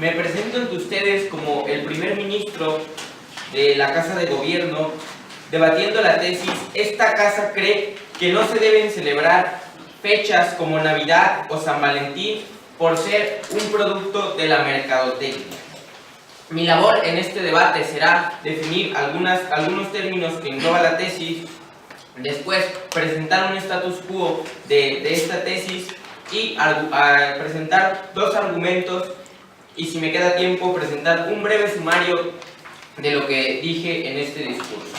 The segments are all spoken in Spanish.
Me presento ante ustedes como el primer ministro de la Casa de Gobierno, debatiendo la tesis "Esta casa cree que no se deben celebrar fechas como Navidad o San Valentín por ser un producto de la mercadotecnia". Mi labor en este debate será definir algunos términos que engloba la tesis, después presentar un status quo de esta tesis y presentar dos argumentos, y si me queda tiempo presentar un breve sumario de lo que dije en este discurso.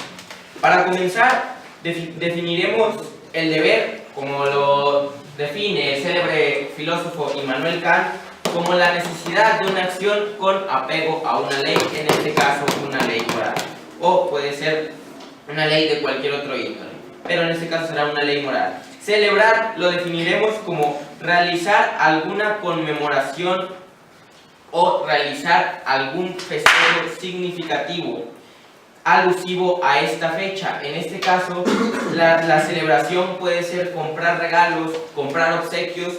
Para comenzar, definiremos el deber, como lo define el célebre filósofo Immanuel Kant, como la necesidad de una acción con apego a una ley, en este caso una ley moral, o puede ser una ley de cualquier otro índole, pero en este caso será una ley moral. Celebrar lo definiremos como realizar alguna conmemoración o realizar algún festejo significativo alusivo a esta fecha. En este caso, la celebración puede ser comprar regalos, comprar obsequios,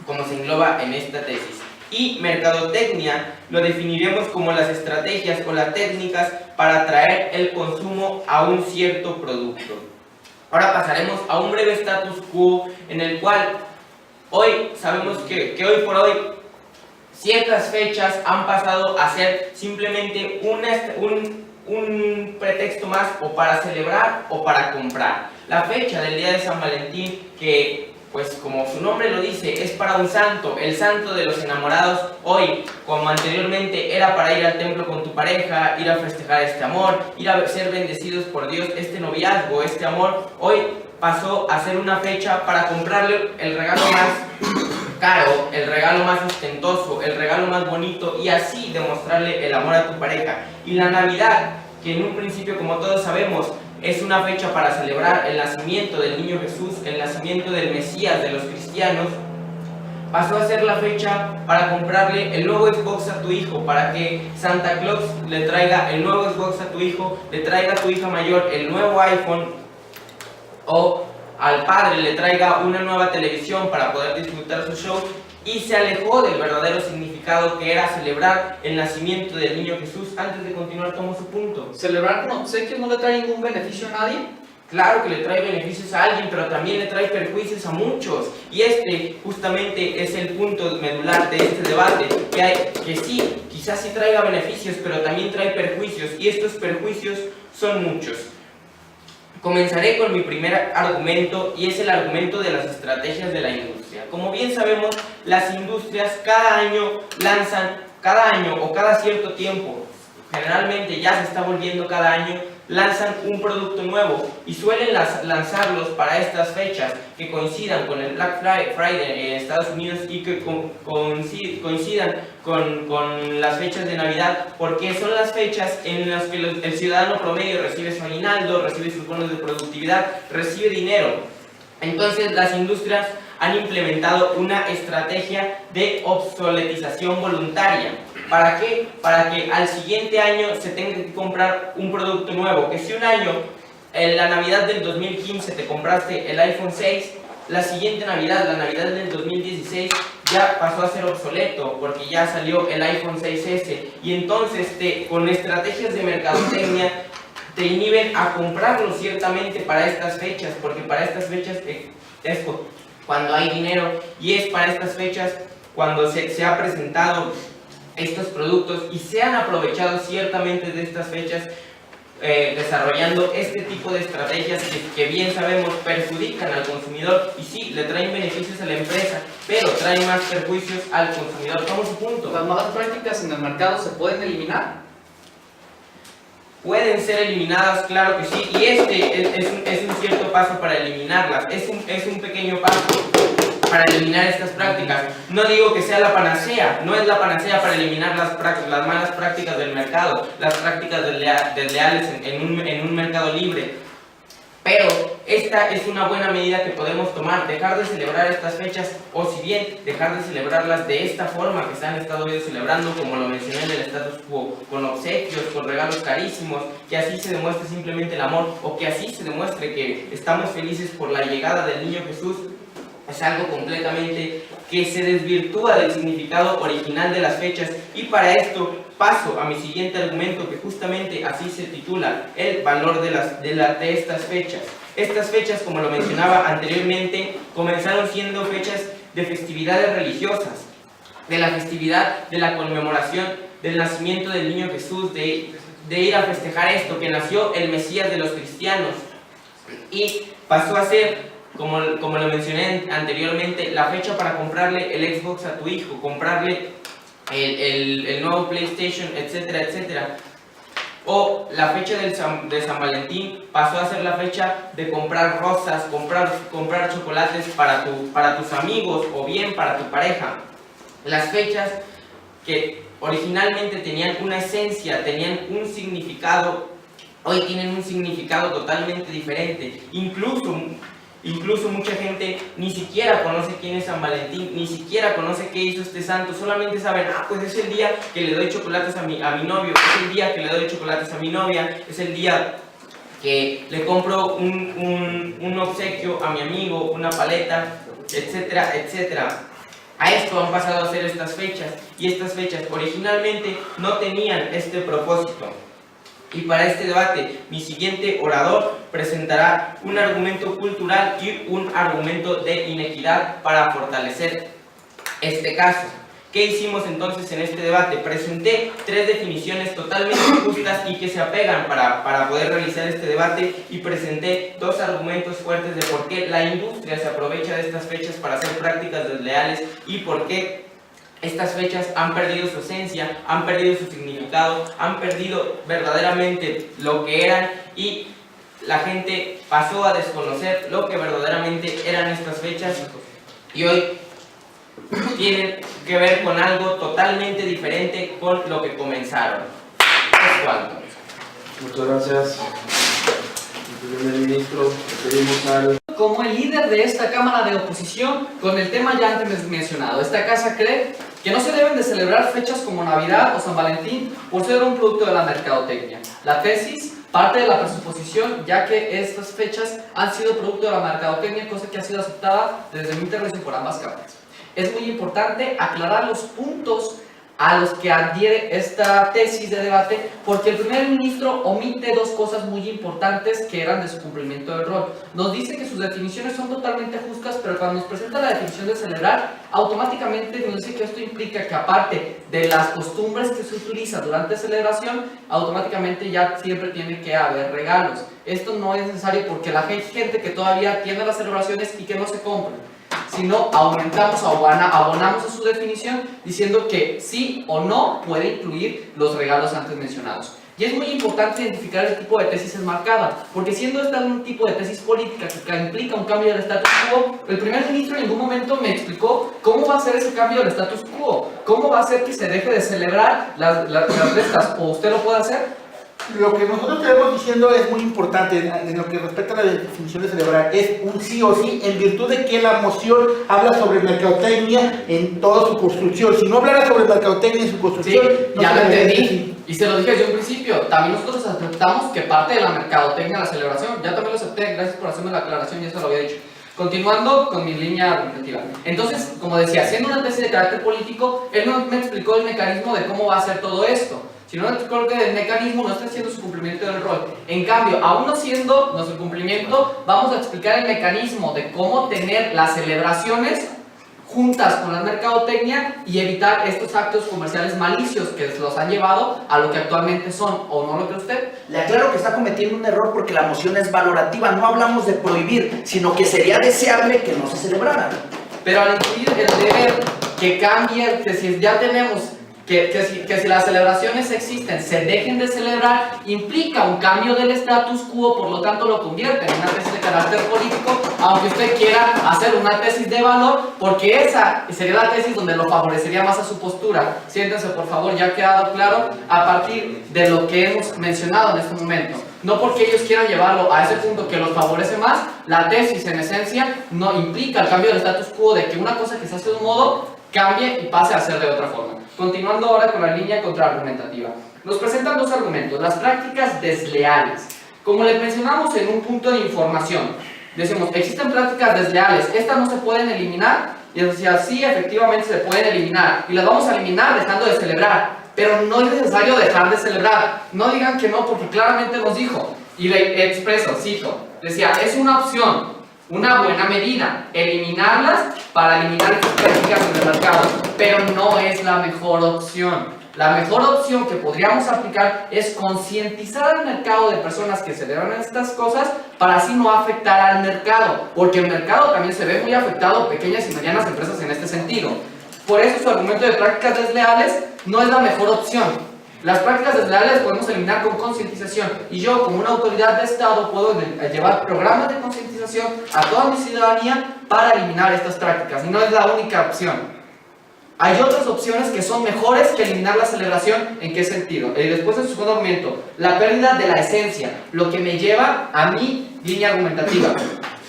como se engloba en esta tesis. Y mercadotecnia lo definiremos como las estrategias o las técnicas para atraer el consumo a un cierto producto. Ahora pasaremos a un breve status quo en el cual hoy sabemos que hoy por hoy ciertas fechas han pasado a ser simplemente un pretexto más o para celebrar o para comprar. La fecha del día de San Valentín, que pues como su nombre lo dice, es para un santo, el santo de los enamorados. Hoy, como anteriormente era para ir al templo con tu pareja, ir a festejar este amor, ir a ser bendecidos por Dios, este noviazgo, este amor, hoy pasó a ser una fecha para comprarle el regalo más caro, el regalo más ostentoso, el regalo más bonito, y así demostrarle el amor a tu pareja. Y la Navidad, que en un principio, como todos sabemos, es una fecha para celebrar el nacimiento del niño Jesús, el nacimiento del Mesías de los cristianos, pasó a ser la fecha para comprarle el nuevo Xbox a tu hijo, para que Santa Claus le traiga el nuevo Xbox a tu hijo, le traiga a tu hija mayor el nuevo iPhone, o al padre le traiga una nueva televisión para poder disfrutar su show, y se alejó del verdadero significado que era celebrar el nacimiento del niño Jesús. Antes de continuar, tomo su punto. ¿Celebrar con obsequios no le trae ningún beneficio a nadie? Claro que le trae beneficios a alguien, pero también le trae perjuicios a muchos. Y este justamente es el punto medular de este debate, que sí, quizás sí traiga beneficios, pero también trae perjuicios, y estos perjuicios son muchos. Comenzaré con mi primer argumento, y es el argumento de las estrategias de la industria. Como bien sabemos, las industrias cada año o cada cierto tiempo, generalmente ya se está volviendo cada año, lanzan un producto nuevo y suelen lanzarlos para estas fechas que coincidan con el Black Friday en Estados Unidos y que coincidan con las fechas de Navidad, porque son las fechas en las que el ciudadano promedio recibe su aguinaldo, recibe sus bonos de productividad, recibe dinero. Entonces las industrias han implementado una estrategia de obsoletización voluntaria. ¿Para qué? Para que al siguiente año se tenga que comprar un producto nuevo. Que si un año, en la Navidad del 2015, te compraste el iPhone 6, la siguiente Navidad, la Navidad del 2016, ya pasó a ser obsoleto porque ya salió el iPhone 6S. Y entonces, con estrategias de mercadotecnia, te inhiben a comprarlo ciertamente para estas fechas, porque para estas fechas es cuando hay dinero, y es para estas fechas cuando se ha presentado estos productos, y se han aprovechado ciertamente de estas fechas desarrollando este tipo de estrategias que bien sabemos perjudican al consumidor, y sí, le traen beneficios a la empresa, pero traen más perjuicios al consumidor. ¿Cómo es su punto? ¿Las malas prácticas en el mercado se pueden eliminar? Pueden ser eliminadas, claro que sí, y es un cierto paso para eliminarlas, es un pequeño paso para eliminar estas prácticas. No digo que sea la panacea, no es la panacea para eliminar las malas prácticas del mercado, las prácticas desleales en un mercado libre, pero esta es una buena medida que podemos tomar, dejar de celebrar estas fechas, o si bien dejar de celebrarlas de esta forma que se han estado celebrando, como lo mencioné en el status quo, con obsequios, con regalos carísimos, que así se demuestre simplemente el amor, o que así se demuestre que estamos felices por la llegada del niño Jesús. Es algo completamente que se desvirtúa del significado original de las fechas, y para esto paso a mi siguiente argumento, que justamente así se titula: el valor de estas fechas. Estas fechas, como lo mencionaba anteriormente, comenzaron siendo fechas de festividades religiosas, de la festividad de la conmemoración del nacimiento del niño Jesús, de ir a festejar esto, que nació el Mesías de los cristianos, y pasó a ser, como lo mencioné anteriormente, la fecha para comprarle el Xbox a tu hijo, comprarle el nuevo PlayStation, etcétera, etcétera. O la fecha de San Valentín pasó a ser la fecha de comprar rosas, comprar chocolates para tus amigos o bien para tu pareja. Las fechas que originalmente tenían una esencia, tenían un significado, hoy tienen un significado totalmente diferente. Incluso mucha gente ni siquiera conoce quién es San Valentín, ni siquiera conoce qué hizo este santo, solamente saben, pues es el día que le doy chocolates a mi novio, es el día que le doy chocolates a mi novia, es el día que le compro un obsequio a mi amigo, una paleta, etcétera, etcétera. A esto han pasado a ser estas fechas, y estas fechas originalmente no tenían este propósito. Y para este debate, mi siguiente orador presentará un argumento cultural y un argumento de inequidad para fortalecer este caso. ¿Qué hicimos entonces en este debate? Presenté 3 definiciones totalmente justas y que se apegan para poder realizar este debate, y presenté 2 argumentos fuertes de por qué la industria se aprovecha de estas fechas para hacer prácticas desleales y por qué estas fechas han perdido su esencia, han perdido su significado, han perdido verdaderamente lo que eran, y la gente pasó a desconocer lo que verdaderamente eran estas fechas, y hoy tienen que ver con algo totalmente diferente con lo que comenzaron. Es cuanto. Muchas gracias, primer ministro. Pedimos al... Como el líder de esta Cámara de Oposición, con el tema ya antes mencionado, esta casa cree que no se deben de celebrar fechas como Navidad o San Valentín por ser un producto de la mercadotecnia. La tesis parte de la presuposición, ya que estas fechas han sido producto de la mercadotecnia, cosa que ha sido aceptada desde mi intervención por ambas cámaras. Es muy importante aclarar los puntos a los que adhiere esta tesis de debate, porque el primer ministro omite 2 cosas muy importantes que eran de su cumplimiento del rol. Nos dice que sus definiciones son totalmente justas, pero cuando nos presenta la definición de celebrar, automáticamente nos dice que esto implica que, aparte de las costumbres que se utilizan durante celebración, automáticamente ya siempre tiene que haber regalos. Esto no es necesario porque la gente que todavía tiene las celebraciones y que no se compran, sino aumentamos o abonamos a su definición diciendo que sí o no puede incluir los regalos antes mencionados. Y es muy importante identificar el tipo de tesis enmarcada, porque siendo esta un tipo de tesis política que implica un cambio del status quo, el primer ministro en ningún momento me explicó cómo va a ser ese cambio del status quo, cómo va a ser que se deje de celebrar las fiestas, o usted lo puede hacer. Lo que nosotros estamos diciendo es muy importante en lo que respecta a la definición de celebrar, es un sí o sí, en virtud de que la moción habla sobre mercadotecnia en toda su construcción. Si no hablara sobre mercadotecnia en su construcción, sí, no ya lo entendí, así. y se lo dije desde un principio. También nosotros aceptamos que parte de la mercadotecnia la celebración, ya también lo acepté, gracias por hacerme la aclaración, y eso lo había dicho. Continuando con mi línea argumentativa. Entonces, como decía, siendo una tesis de carácter político, él no me explicó el mecanismo de cómo va a ser todo esto. Si no explicó que el mecanismo no está haciendo su cumplimiento del rol. En cambio, aún no siendo nuestro cumplimiento, vamos a explicar el mecanismo de cómo tener las celebraciones juntas con la mercadotecnia y evitar estos actos comerciales malicios que los han llevado a lo que actualmente son. ¿O no lo cree usted? Le aclaro que está cometiendo un error porque la moción es valorativa. No hablamos de prohibir, sino que sería deseable que no se celebrara. Pero al incluir el deber que cambie, que si ya tenemos que si las celebraciones existen, se dejen de celebrar, implica un cambio del status quo, por lo tanto lo convierte en una tesis de carácter político, aunque usted quiera hacer una tesis de valor, porque esa sería la tesis donde lo favorecería más a su postura. Siéntense, por favor, ya ha quedado claro a partir de lo que hemos mencionado en este momento. No porque ellos quieran llevarlo a ese punto que los favorece más, la tesis en esencia no implica el cambio del status quo de que una cosa que se hace de un modo cambie y pase a ser de otra forma. Continuando ahora con la línea contraargumentativa. Nos presentan 2 argumentos. Las prácticas desleales. Como les mencionamos en un punto de información, decimos, existen prácticas desleales, estas no se pueden eliminar Y él decía, sí, efectivamente se pueden eliminar, y las vamos a eliminar dejando de celebrar, pero no es necesario dejar de celebrar. No digan que no, porque claramente nos dijo, y le expreso, cito, decía, es una opción, una buena medida, eliminarlas para eliminar estas prácticas en el mercado, pero no es la mejor opción. La mejor opción que podríamos aplicar es concientizar al mercado de personas que celebran estas cosas para así no afectar al mercado, porque el mercado también se ve muy afectado, pequeñas y medianas empresas en este sentido. Por eso su argumento de prácticas desleales no es la mejor opción. Las prácticas desleales podemos eliminar con concientización, y yo como una autoridad de Estado puedo llevar programas de concientización a toda mi ciudadanía para eliminar estas prácticas, y no es la única opción. Hay otras opciones que son mejores que eliminar la celebración. ¿En qué sentido? Después de su segundo argumento, la pérdida de la esencia, lo que me lleva a mi línea argumentativa.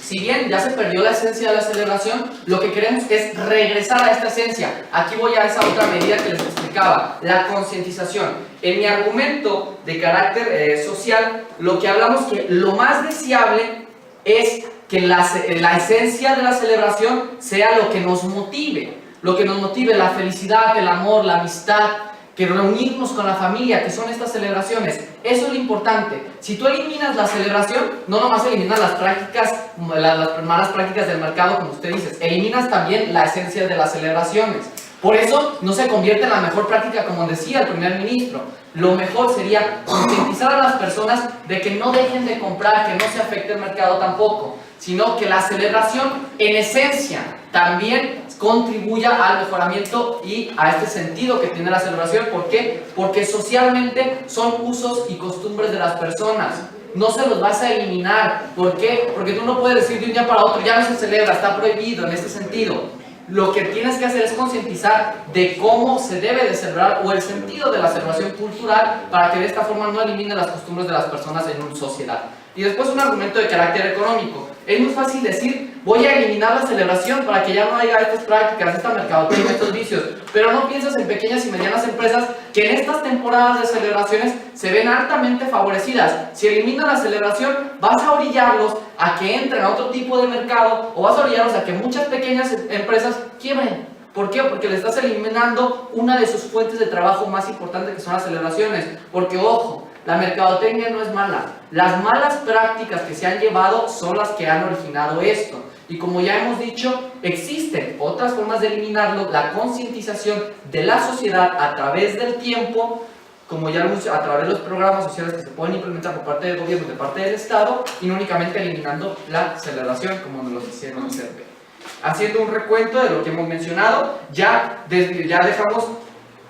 Si bien ya se perdió la esencia de la celebración, lo que queremos es regresar a esta esencia. Aquí voy a esa otra medida que les explicaba, la concientización. En mi argumento de carácter social, lo que hablamos que lo más deseable es que la esencia de la celebración sea lo que nos motive. Lo que nos motive, la felicidad, el amor, la amistad, que reunirnos con la familia, que son estas celebraciones. Eso es lo importante. Si tú eliminas la celebración, no nomás eliminas las prácticas, las malas prácticas del mercado, como usted dice, eliminas también la esencia de las celebraciones. Por eso no se convierte en la mejor práctica, como decía el primer ministro. Lo mejor sería concientizar a las personas de que no dejen de comprar, que no se afecte el mercado tampoco, sino que la celebración en esencia también contribuya al mejoramiento y a este sentido que tiene la celebración. ¿Por qué? Porque socialmente son usos y costumbres de las personas. No se los vas a eliminar. ¿Por qué? Porque tú no puedes decir de un día para otro, ya no se celebra, está prohibido en este sentido. Lo que tienes que hacer es concientizar de cómo se debe de celebrar o el sentido de la celebración cultural para que de esta forma no elimine las costumbres de las personas en una sociedad. Y después un argumento de carácter económico. Es muy fácil decir, voy a eliminar la celebración para que ya no haya estas prácticas, esta mercadotecnia, estos vicios. Pero no piensas en pequeñas y medianas empresas que en estas temporadas de celebraciones se ven altamente favorecidas. Si eliminan la celebración, vas a orillarlos a que entren a otro tipo de mercado, o vas a orillarlos a que muchas pequeñas empresas quiebren. ¿Por qué? Porque le estás eliminando una de sus fuentes de trabajo más importantes, que son las celebraciones. Porque, ojo, la mercadotecnia no es mala. Las malas prácticas que se han llevado son las que han originado esto. Y como ya hemos dicho, existen otras formas de eliminarlo, la concientización de la sociedad a través del tiempo, como ya hemos dicho, a través de los programas sociales que se pueden implementar por parte del gobierno, de parte del Estado, y no únicamente eliminando la celebración, como nos lo hicieron hacer. Haciendo un recuento de lo que hemos mencionado, ya dejamos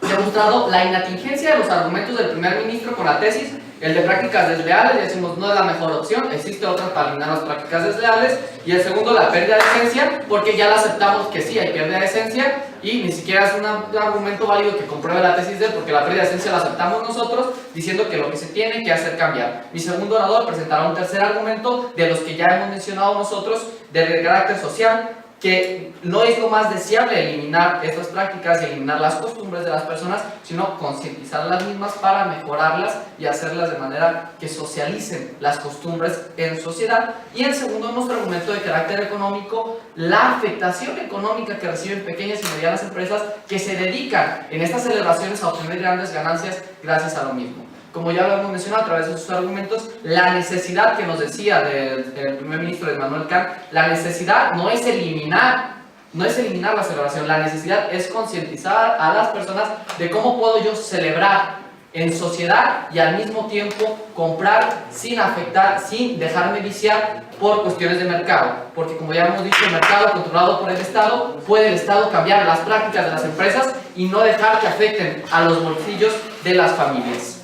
demostrado la inatingencia de los argumentos del primer ministro con la tesis, el de prácticas desleales, decimos no es la mejor opción, existe otra para eliminar las prácticas desleales, y el segundo, la pérdida de esencia, porque ya la aceptamos que sí hay pérdida de esencia, y ni siquiera es un argumento válido que compruebe la tesis de él, porque la pérdida de esencia la aceptamos nosotros, diciendo que lo que se tiene que hacer cambiar. Mi segundo orador presentará un tercer argumento de los que ya hemos mencionado nosotros, de carácter social, que no es lo más deseable eliminar estas prácticas y eliminar las costumbres de las personas, sino concientizar las mismas para mejorarlas y hacerlas de manera que socialicen las costumbres en sociedad. Y el segundo, nuestro argumento de carácter económico, la afectación económica que reciben pequeñas y medianas empresas que se dedican en estas celebraciones a obtener grandes ganancias gracias a lo mismo. Como ya lo hemos mencionado a través de sus argumentos, la necesidad que nos decía el primer ministro Manuel Kant, la necesidad no es eliminar la celebración, la necesidad es concientizar a las personas de cómo puedo yo celebrar en sociedad y al mismo tiempo comprar sin afectar, sin dejarme viciar por cuestiones de mercado. Porque como ya hemos dicho, el mercado controlado por el Estado, puede el Estado cambiar las prácticas de las empresas y no dejar que afecten a los bolsillos de las familias.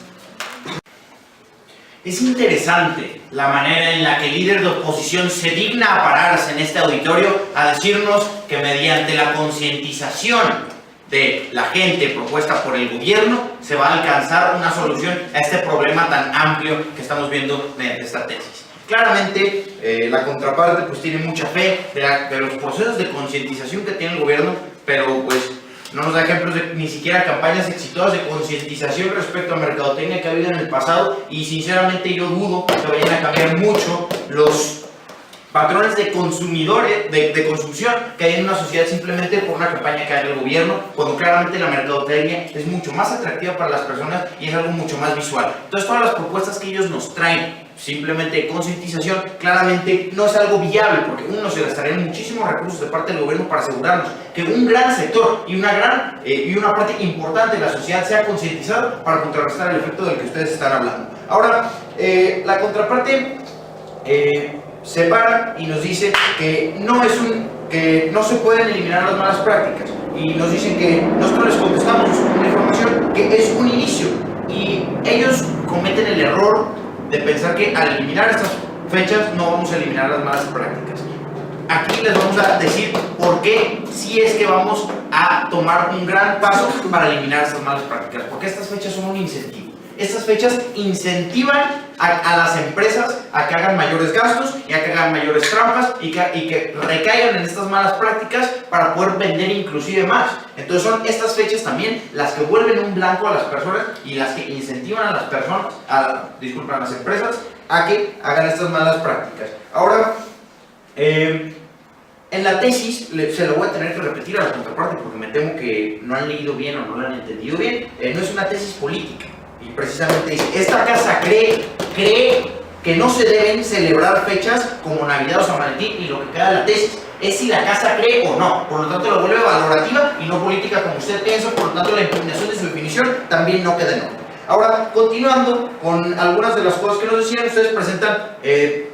Es interesante la manera en la que el líder de oposición se digna a pararse en este auditorio a decirnos que mediante la concientización de la gente propuesta por el gobierno se va a alcanzar una solución a este problema tan amplio que estamos viendo mediante esta tesis. Claramente la contraparte pues tiene mucha fe de los procesos de concientización que tiene el gobierno, pero pues no nos da ejemplos de ni siquiera campañas exitosas de concientización respecto a mercadotecnia que ha habido en el pasado, y sinceramente yo dudo que vayan a cambiar mucho los patrones de consumidores, de consumición que hay en una sociedad simplemente por una campaña que haga el gobierno, cuando claramente la mercadotecnia es mucho más atractiva para las personas y es algo mucho más visual. Entonces todas las propuestas que ellos nos traen, simplemente de concientización, claramente no es algo viable, porque uno se gastaría muchísimos recursos de parte del gobierno para asegurarnos que un gran sector y una parte importante de la sociedad sea concientizado para contrarrestar el efecto del que ustedes están hablando. Ahora, la contraparte se para y nos dice que no se pueden eliminar las malas prácticas, y nos dicen que nosotros les contestamos una información que es un inicio, y ellos cometen el error de pensar que al eliminar estas fechas no vamos a eliminar las malas prácticas. Aquí les vamos a decir por qué sí es que vamos a tomar un gran paso para eliminar estas malas prácticas, porque estas fechas son un incentivo. Estas fechas incentivan a las empresas a que hagan mayores gastos y a que hagan mayores trampas y que recaigan en estas malas prácticas para poder vender inclusive más. Entonces son estas fechas también las que vuelven un blanco a las personas y las que incentivan a las personas, a las empresas a que hagan estas malas prácticas. Ahora, en la tesis, se lo voy a tener que repetir a la contraparte porque me temo que no han leído bien o no la han entendido bien. No es una tesis política. Y precisamente dice, esta casa cree que no se deben celebrar fechas como Navidad o San Valentín, y lo que queda de la tesis es si la casa cree o no. Por lo tanto, lo vuelve valorativa y no política como usted piensa. Por lo tanto, la impugnación de su definición también no queda en orden. Ahora, continuando con algunas de las cosas que nos decían, ustedes presentan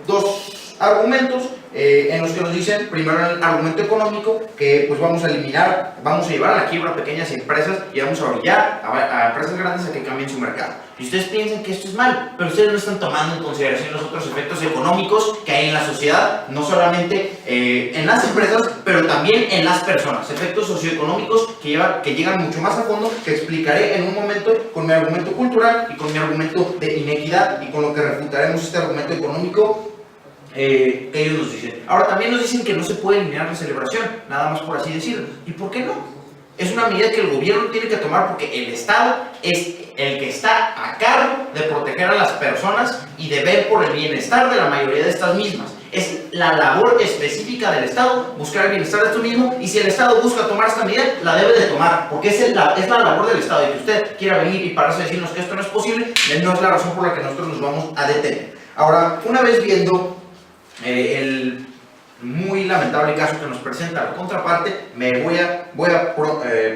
dos argumentos en los que nos dicen, primero el argumento económico, que pues vamos a llevar a la quiebra a pequeñas empresas y vamos a orillar a empresas grandes a que cambien su mercado. Y ustedes piensan que esto es mal, pero ustedes no están tomando en consideración los otros efectos económicos que hay en la sociedad, no solamente en las empresas, pero también en las personas, efectos socioeconómicos que llegan mucho más a fondo, que explicaré en un momento con mi argumento cultural y con mi argumento de inequidad, y con lo que refutaremos este argumento económico que ellos nos dicen. Ahora, también nos dicen que no se puede eliminar la celebración, nada más por así decirlo. ¿Y por qué no? Es una medida que el gobierno tiene que tomar porque el Estado es el que está a cargo de proteger a las personas y de ver por el bienestar de la mayoría de estas mismas. Es la labor específica del Estado buscar el bienestar de esto mismo, y si el Estado busca tomar esta medida, la debe de tomar, porque es la labor del Estado. Y que usted quiera venir y pararse a decirnos que esto no es posible, no es la razón por la que nosotros nos vamos a detener. Ahora, una vez viendo el muy lamentable caso que nos presenta la contraparte, voy a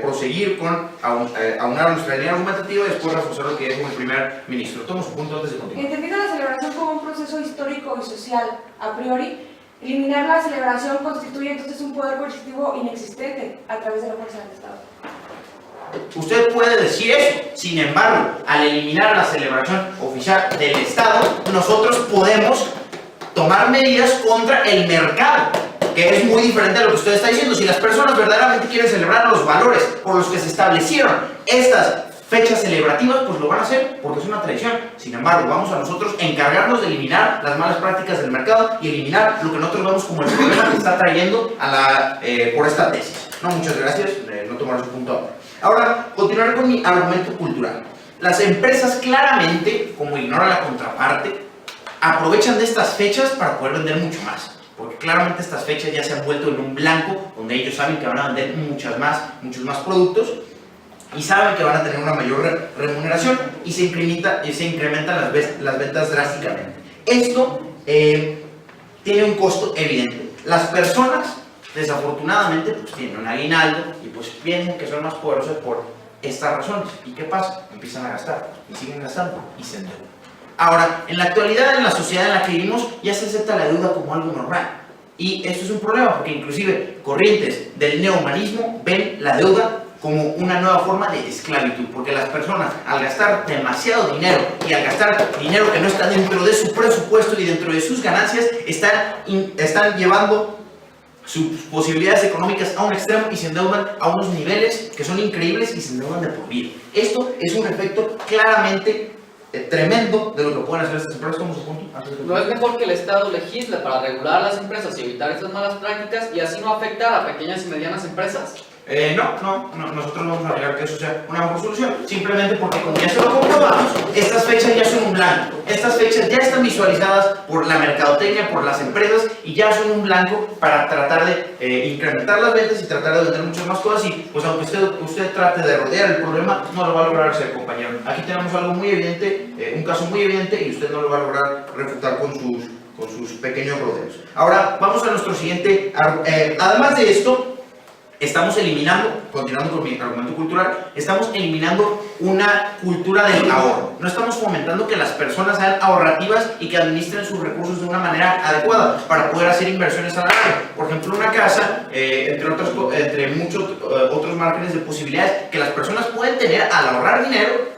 proseguir con aunar nuestra línea argumentativa y después reforzar lo que dijo el primer ministro. Tomo su punto antes de continuar. Entendiendo la celebración como un proceso histórico y social a priori, eliminar la celebración constituye entonces un poder coercitivo inexistente a través de la fuerza del Estado. Usted puede decir eso, sin embargo, al eliminar la celebración oficial del Estado, nosotros podemos tomar medidas contra el mercado, que es muy diferente a lo que usted está diciendo. Si las personas verdaderamente quieren celebrar los valores por los que se establecieron estas fechas celebrativas, pues lo van a hacer porque es una tradición. Sin embargo, vamos a nosotros encargarnos de eliminar las malas prácticas del mercado y eliminar lo que nosotros vemos como el problema que está trayendo por esta tesis. No, muchas gracias, no tomaré su punto ahora. Ahora, continuaré con mi argumento cultural. Las empresas claramente, como ignora la contraparte, aprovechan de estas fechas para poder vender mucho más, porque claramente estas fechas ya se han vuelto en un blanco donde ellos saben que van a vender muchos más productos y saben que van a tener una mayor remuneración y se incrementan las ventas drásticamente. Esto tiene un costo evidente. Las personas, desafortunadamente, pues tienen un aguinaldo y pues piensan que son más poderosas por estas razones. ¿Y qué pasa? Empiezan a gastar y siguen gastando y se endeudan. Ahora, en la actualidad, en la sociedad en la que vivimos, ya se acepta la deuda como algo normal. Y esto es un problema porque inclusive corrientes del neohumanismo ven la deuda como una nueva forma de esclavitud, porque las personas, al gastar demasiado dinero y al gastar dinero que no está dentro de su presupuesto y dentro de sus ganancias, están llevando sus posibilidades económicas a un extremo y se endeudan a unos niveles que son increíbles y se endeudan de por vida. Esto es un efecto claramente tremendo de lo que pueden hacer estas empresas. Como su punto. ¿No es mejor que el Estado legisle para regular las empresas y evitar estas malas prácticas y así no afectar a pequeñas y medianas empresas? Nosotros vamos a negar que eso sea una mejor solución, simplemente porque como ya se lo comprobamos, estas fechas ya son un blanco, estas fechas ya están visualizadas por la mercadotecnia, por las empresas y ya son un blanco para tratar de incrementar las ventas y tratar de vender muchas más cosas y pues aunque usted trate de rodear el problema, no lo va a lograr hacer, compañero. Aquí tenemos algo muy evidente, un caso muy evidente y usted no lo va a lograr refutar con sus pequeños rodeos. Ahora vamos a nuestro siguiente, además de esto, estamos eliminando, continuando con mi argumento cultural, estamos eliminando una cultura del ahorro. No estamos fomentando que las personas sean ahorrativas y que administren sus recursos de una manera adecuada para poder hacer inversiones a la larga. Por ejemplo, una casa, entre muchos otros márgenes de posibilidades que las personas pueden tener al ahorrar dinero,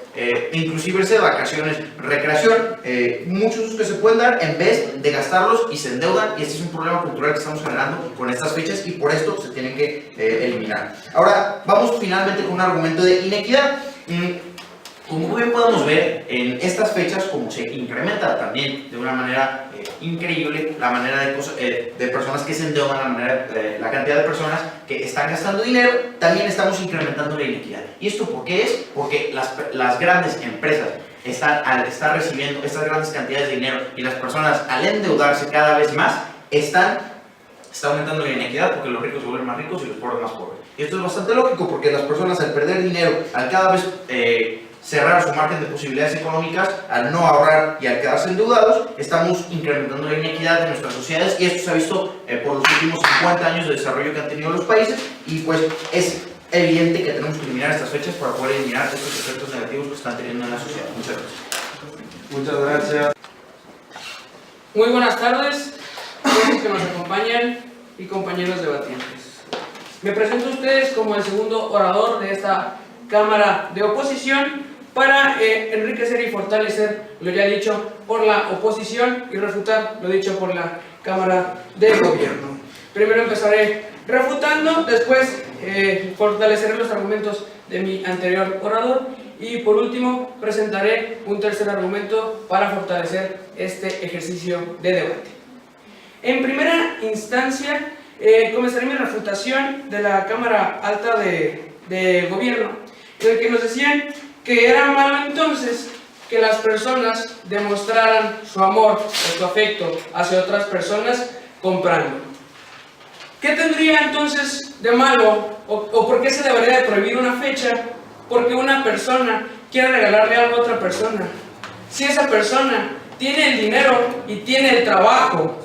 inclusive irse de vacaciones, recreación, muchos usos que se pueden dar en vez de gastarlos y se endeudan, y este es un problema cultural que estamos generando con estas fechas y por esto se tienen que eliminar. Ahora vamos finalmente con un argumento de inequidad. Como bien podemos ver en estas fechas, como se incrementa también de una manera increíble la manera de personas que se endeudan, la cantidad de personas que están gastando dinero, también estamos incrementando la inequidad. ¿Y esto por qué es? Porque las grandes empresas al estar recibiendo estas grandes cantidades de dinero y las personas al endeudarse cada vez más, está aumentando la inequidad porque los ricos se vuelven más ricos y los pobres más pobres. Y esto es bastante lógico porque las personas al perder dinero, al cada vez cerrar su margen de posibilidades económicas, al no ahorrar y al quedarse endeudados, estamos incrementando la inequidad de nuestras sociedades y esto se ha visto por los últimos 50 años de desarrollo que han tenido los países y pues es evidente que tenemos que eliminar estas fechas para poder eliminar estos efectos negativos que están teniendo en la sociedad. Muchas gracias. Muchas gracias. Muy buenas tardes, todos que nos acompañan y compañeros debatientes. Me presento a ustedes como el segundo orador de esta Cámara de Oposición para enriquecer y fortalecer lo ya dicho por la oposición y refutar lo dicho por la Cámara de Gobierno. Primero empezaré refutando, después fortaleceré los argumentos de mi anterior orador y por último presentaré un tercer argumento para fortalecer este ejercicio de debate. En primera instancia, comenzaré mi refutación de la Cámara Alta de Gobierno, en el que nos decían que era malo entonces que las personas demostraran su amor o su afecto hacia otras personas comprando. ¿Qué tendría entonces de malo o por qué se debería de prohibir una fecha porque una persona quiere regalarle algo a otra persona? Si esa persona tiene el dinero y tiene el trabajo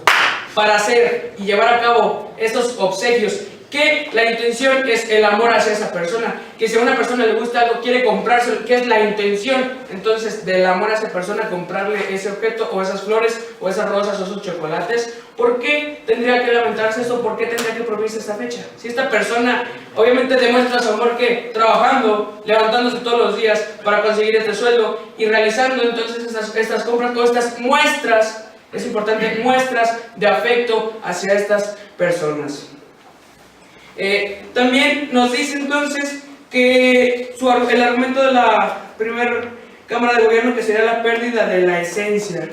para hacer y llevar a cabo estos obsequios, que la intención es el amor hacia esa persona, que si a una persona le gusta algo, quiere comprárselo, que es la intención entonces del amor a esa persona, comprarle ese objeto o esas flores o esas rosas o esos chocolates. ¿Por qué tendría que lamentarse eso? ¿Por qué tendría que prohibirse esta fecha? Si esta persona obviamente demuestra su amor que trabajando, levantándose todos los días para conseguir este sueldo y realizando entonces estas compras o estas muestras, es importante, muestras de afecto hacia estas personas. También nos dice entonces que el argumento de la primera Cámara de Gobierno, que sería la pérdida de la esencia.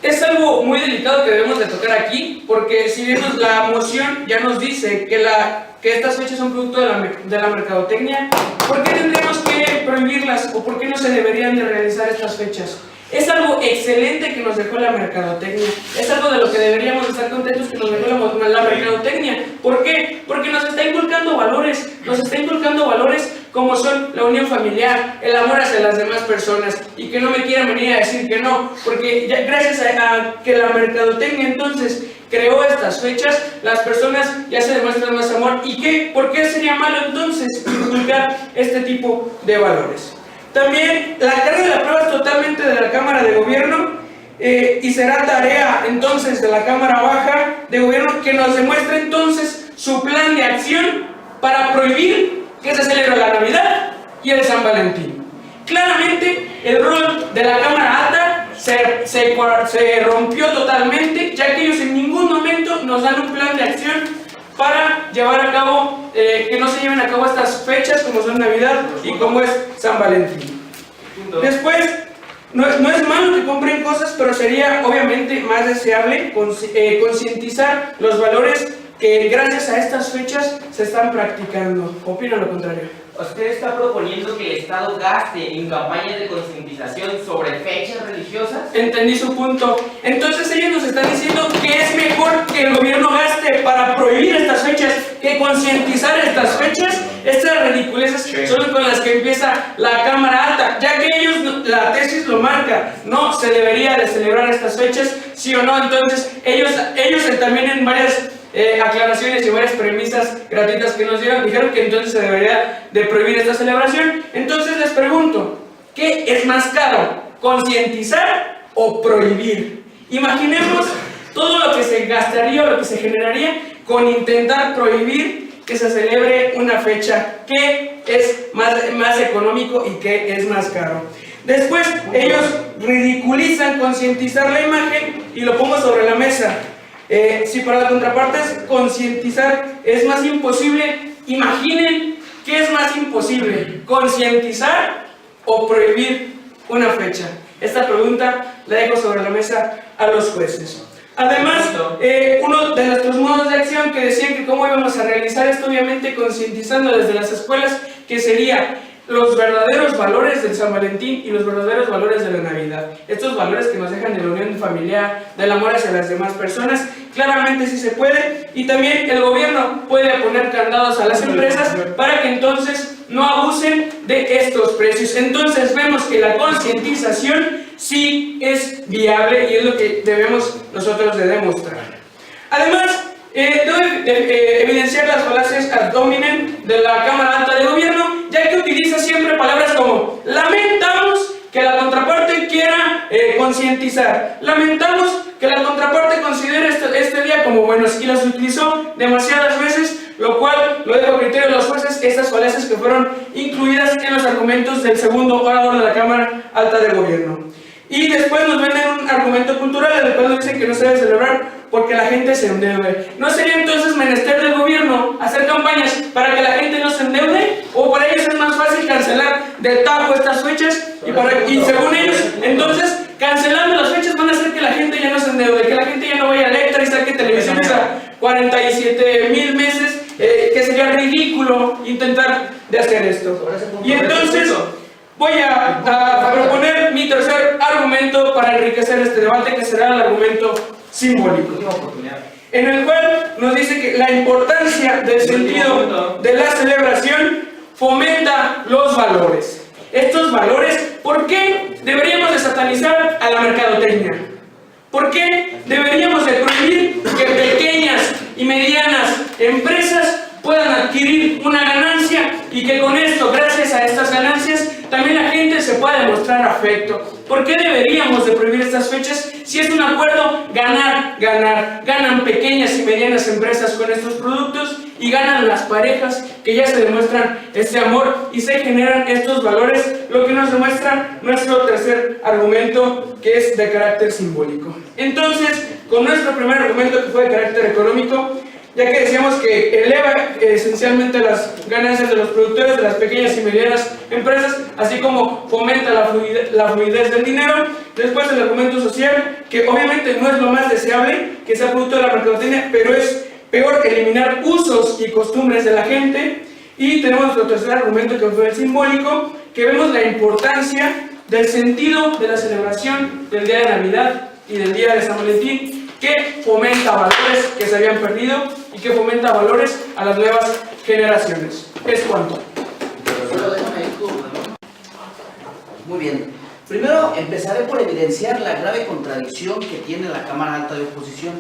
Es algo muy delicado que debemos de tocar aquí, porque si bien la moción ya nos dice que estas fechas son producto de la mercadotecnia, ¿por qué tendríamos que prohibirlas o por qué no se deberían de realizar estas fechas? Es algo excelente que nos dejó la mercadotecnia, es algo de lo que deberíamos estar contentos que nos dejó la mercadotecnia. ¿Por qué? Porque nos está inculcando valores como son la unión familiar, el amor hacia las demás personas, y que no me quieran venir a decir que no, porque ya, gracias a que la mercadotecnia entonces creó estas fechas, las personas ya se demuestran más amor. ¿Y qué? ¿Por qué sería malo entonces inculcar este tipo de valores? También la carga de la prueba es totalmente de la Cámara de Gobierno y será tarea entonces de la Cámara Baja de Gobierno que nos demuestre entonces su plan de acción para prohibir que se celebre la Navidad y el San Valentín. Claramente el rol de la Cámara Alta se rompió totalmente, ya que ellos en ningún momento nos dan un plan de acción para llevar a cabo, que no se lleven a cabo estas fechas como son Navidad y como es San Valentín. Después, no es malo que compren cosas, pero sería obviamente más deseable concientizar los valores que gracias a estas fechas se están practicando. ¿Opina lo contrario? Usted está proponiendo que el Estado gaste en campañas de concientización sobre fechas religiosas. Entendí su punto. Entonces ellos nos están diciendo que es mejor que el gobierno gaste para prohibir estas fechas que concientizar estas fechas. Estas ridiculeces son con las que empieza la Cámara Alta, ya que ellos, la tesis lo marca, no se debería de celebrar estas fechas, sí o no. Entonces ellos también en varias aclaraciones y varias premisas gratuitas que nos dieron, dijeron que entonces se debería de prohibir esta celebración. Entonces les pregunto, ¿qué es más caro? ¿Concientizar o prohibir? Imaginemos todo lo que se gastaría o lo que se generaría con intentar prohibir que se celebre una fecha. ¿Qué es más económico y qué es más caro? Después ellos ridiculizan concientizar la imagen y lo pongo sobre la mesa. Si para la contraparte concientizar es más imposible, imaginen qué es más imposible, concientizar o prohibir una fecha. Esta pregunta la dejo sobre la mesa a los jueces. Además, uno de nuestros modos de acción que decían que cómo íbamos a realizar esto, obviamente concientizando desde las escuelas, que sería los verdaderos valores del San Valentín y los verdaderos valores de la Navidad. Estos valores que nos dejan de la unión familiar, del amor hacia las demás personas, claramente sí se puede. Y también el gobierno puede poner candados a las empresas para que entonces no abusen de estos precios. Entonces vemos que la concientización sí es viable y es lo que debemos nosotros de demostrar. Además, debo evidenciar las falacias ad hominem de la Cámara Alta de Gobierno, ya que utiliza siempre palabras como lamentamos que la contraparte quiera concientizar, lamentamos que la contraparte considere este día como buenos, y las utilizó demasiadas veces, lo cual lo dejo a criterio de los jueces, estas falacias que fueron incluidas en los argumentos del segundo orador de la Cámara Alta de Gobierno. Y después nos venden un argumento cultural en el cual nos dicen que no se debe celebrar porque la gente se endeude. ¿No sería entonces menester del gobierno hacer campañas para que la gente no se endeude? ¿O para ellos es más fácil cancelar de tajo estas fechas? Y según ellos, entonces, cancelando las fechas van a hacer que la gente ya no se endeude, que la gente ya no vaya a Electra y saque televisiones a 47,000 meses, que sería ridículo intentar de hacer esto. Y entonces voy a proponer mi tercer argumento para enriquecer este debate, que será el argumento simbólico, en el cual nos dice que la importancia del sentido de la celebración fomenta los valores. Estos valores, ¿por qué deberíamos de satanizar a la mercadotecnia? ¿Por qué deberíamos de prohibir que pequeñas y medianas empresas puedan adquirir una ganancia y que con esto, gracias a estas ganancias, también la gente se pueda demostrar afecto? ¿Por qué deberíamos de prohibir estas fechas si es un acuerdo ganar, ganar? Ganan pequeñas y medianas empresas con estos productos y ganan las parejas que ya se demuestran este amor y se generan estos valores, lo que nos demuestra nuestro tercer argumento, que es de carácter simbólico. Entonces, con nuestro primer argumento, que fue de carácter económico, ya que decíamos que eleva esencialmente las ganancias de los productores de las pequeñas y medianas empresas, así como fomenta la fluidez del dinero. Después el argumento social, que obviamente no es lo más deseable que sea producto de la mercadotecnia, pero es peor eliminar usos y costumbres de la gente. Y tenemos nuestro tercer argumento, que fue el simbólico, que vemos la importancia del sentido de la celebración del día de Navidad y del día de San Valentín, que fomenta valores que se habían perdido y que fomenta valores a las nuevas generaciones. Es cuanto. Muy bien. Primero empezaré por evidenciar la grave contradicción que tiene la Cámara Alta de Oposición,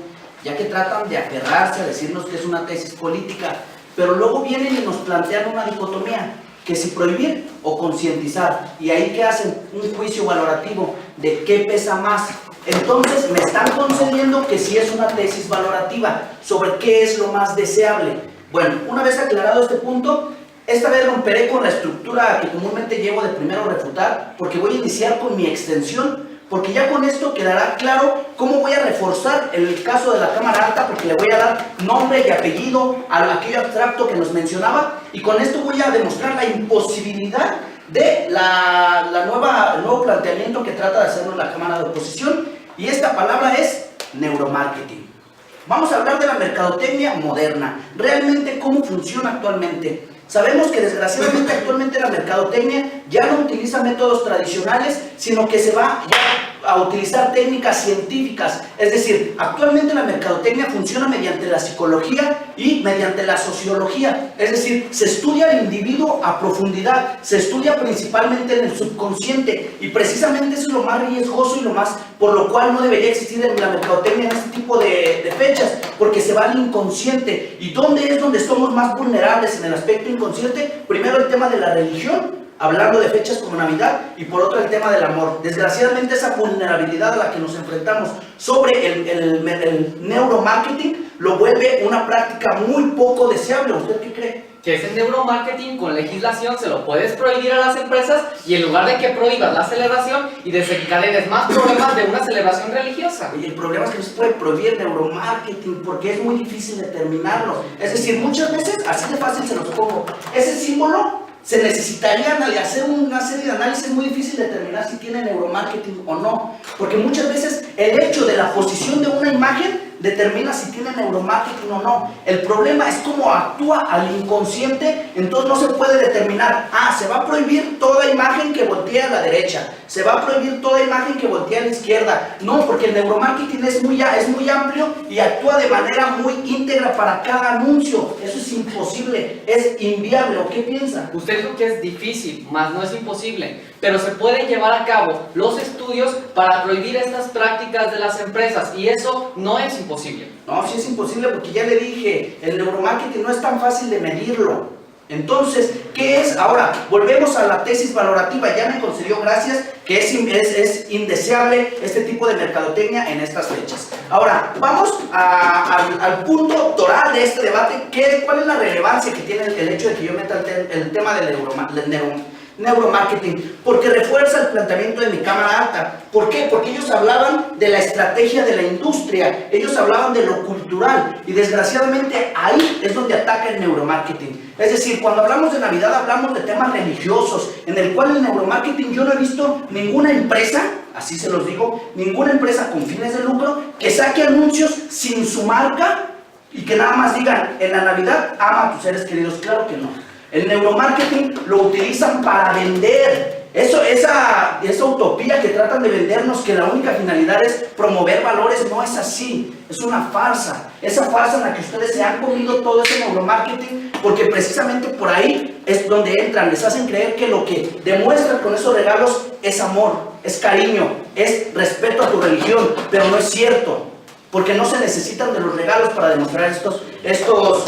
ya que tratan de aferrarse a decirnos que es una tesis política, pero luego vienen y nos plantean una dicotomía, que si prohibir o concientizar, y ahí que hacen un juicio valorativo de qué pesa más. Entonces me están concediendo que sí es una tesis valorativa sobre qué es lo más deseable. Bueno, una vez aclarado este punto, esta vez romperé con la estructura que comúnmente llevo de primero refutar, porque voy a iniciar con mi extensión, porque ya con esto quedará claro cómo voy a reforzar el caso de la Cámara Alta, porque le voy a dar nombre y apellido a aquello abstracto que nos mencionaba, y con esto voy a demostrar la imposibilidad de el nuevo planteamiento que trata de hacernos la Cámara de Oposición, y esta palabra es neuromarketing. Vamos a hablar de la mercadotecnia moderna. Realmente, ¿cómo funciona actualmente? Sabemos que desgraciadamente actualmente la mercadotecnia ya no utiliza métodos tradicionales, sino que se va a utilizar técnicas científicas. Es decir, actualmente la mercadotecnia funciona mediante la psicología y mediante la sociología. Es decir, se estudia al individuo a profundidad, se estudia principalmente en el subconsciente, y precisamente eso es lo más riesgoso y lo más por lo cual no debería existir en la mercadotecnia en este tipo de fechas, porque se va al inconsciente. ¿Y dónde es donde somos más vulnerables en el aspecto inconsciente? Primero el tema de la religión, hablando de fechas como Navidad, y por otro el tema del amor. Desgraciadamente esa vulnerabilidad a la que nos enfrentamos sobre el neuromarketing lo vuelve una práctica muy poco deseable. ¿Usted qué cree? Que ese neuromarketing con legislación se lo puedes prohibir a las empresas, y en lugar de que prohíbas la celebración y desencadenes más problemas de una celebración religiosa. Y el problema es que no se puede prohibir el neuromarketing porque es muy difícil determinarlo. Es decir, muchas veces, así de fácil se los pongo, ese símbolo se necesitaría hacer una serie de análisis muy difícil determinar si tiene neuromarketing o no, porque muchas veces el hecho de la posición de una imagen determina si tiene neuromarketing o no. El problema es cómo actúa al inconsciente. Entonces no se puede determinar, se va a prohibir toda imagen que voltee a la derecha, se va a prohibir toda imagen que voltee a la izquierda. No, porque el neuromarketing es muy amplio y actúa de manera muy íntegra para cada anuncio. Eso es imposible, es inviable. ¿O qué piensa? Usted dijo que es difícil, más no es imposible, pero se pueden llevar a cabo los estudios para prohibir estas prácticas de las empresas, y eso no es imposible. No, sí es imposible, porque ya le dije, el neuromarketing no es tan fácil de medirlo. Entonces, ¿qué es? Ahora, volvemos a la tesis valorativa. Ya me concedió, gracias, que es indeseable este tipo de mercadotecnia en estas fechas. Ahora, vamos al punto toral de este debate. ¿Cuál es la relevancia que tiene el hecho de que yo meta el tema del neuromarketing? Porque refuerza el planteamiento de mi cámara alta. ¿Por qué? Porque ellos hablaban de la estrategia de la industria, ellos hablaban de lo cultural, y desgraciadamente ahí es donde ataca el neuromarketing. Es decir, cuando hablamos de Navidad hablamos de temas religiosos, en el cual el neuromarketing, yo no he visto ninguna empresa, así se los digo, ninguna empresa con fines de lucro que saque anuncios sin su marca y que nada más digan, en la Navidad ama a tus seres queridos. Claro que no. El neuromarketing lo utilizan para vender. Esa utopía que tratan de vendernos, que la única finalidad es promover valores, no es así. Es una farsa. Esa farsa en la que ustedes se han comido todo ese neuromarketing, porque precisamente por ahí es donde entran. Les hacen creer que lo que demuestran con esos regalos es amor, es cariño, es respeto a tu religión, pero no es cierto. Porque no se necesitan de los regalos para demostrar estos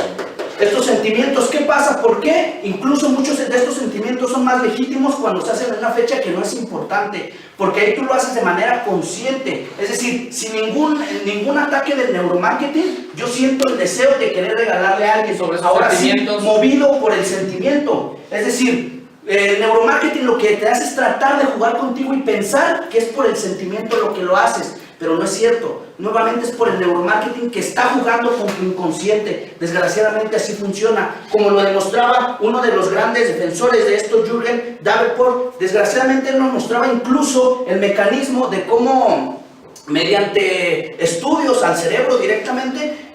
sentimientos. ¿Qué pasa? ¿Por qué? Incluso muchos de estos sentimientos son más legítimos cuando se hacen en una fecha que no es importante, porque ahí tú lo haces de manera consciente. Es decir, sin ningún ataque del neuromarketing, yo siento el deseo de querer regalarle a alguien, sobre esos ahora sentimientos. sí, movido por el sentimiento. Es decir, el neuromarketing lo que te hace es tratar de jugar contigo y pensar que es por el sentimiento lo que lo haces, pero no es cierto. Nuevamente es por el neuromarketing que está jugando con tu inconsciente. Desgraciadamente así funciona, como lo demostraba uno de los grandes defensores de esto, Jürgen Davenport. Desgraciadamente él nos mostraba incluso el mecanismo de cómo, mediante estudios al cerebro directamente,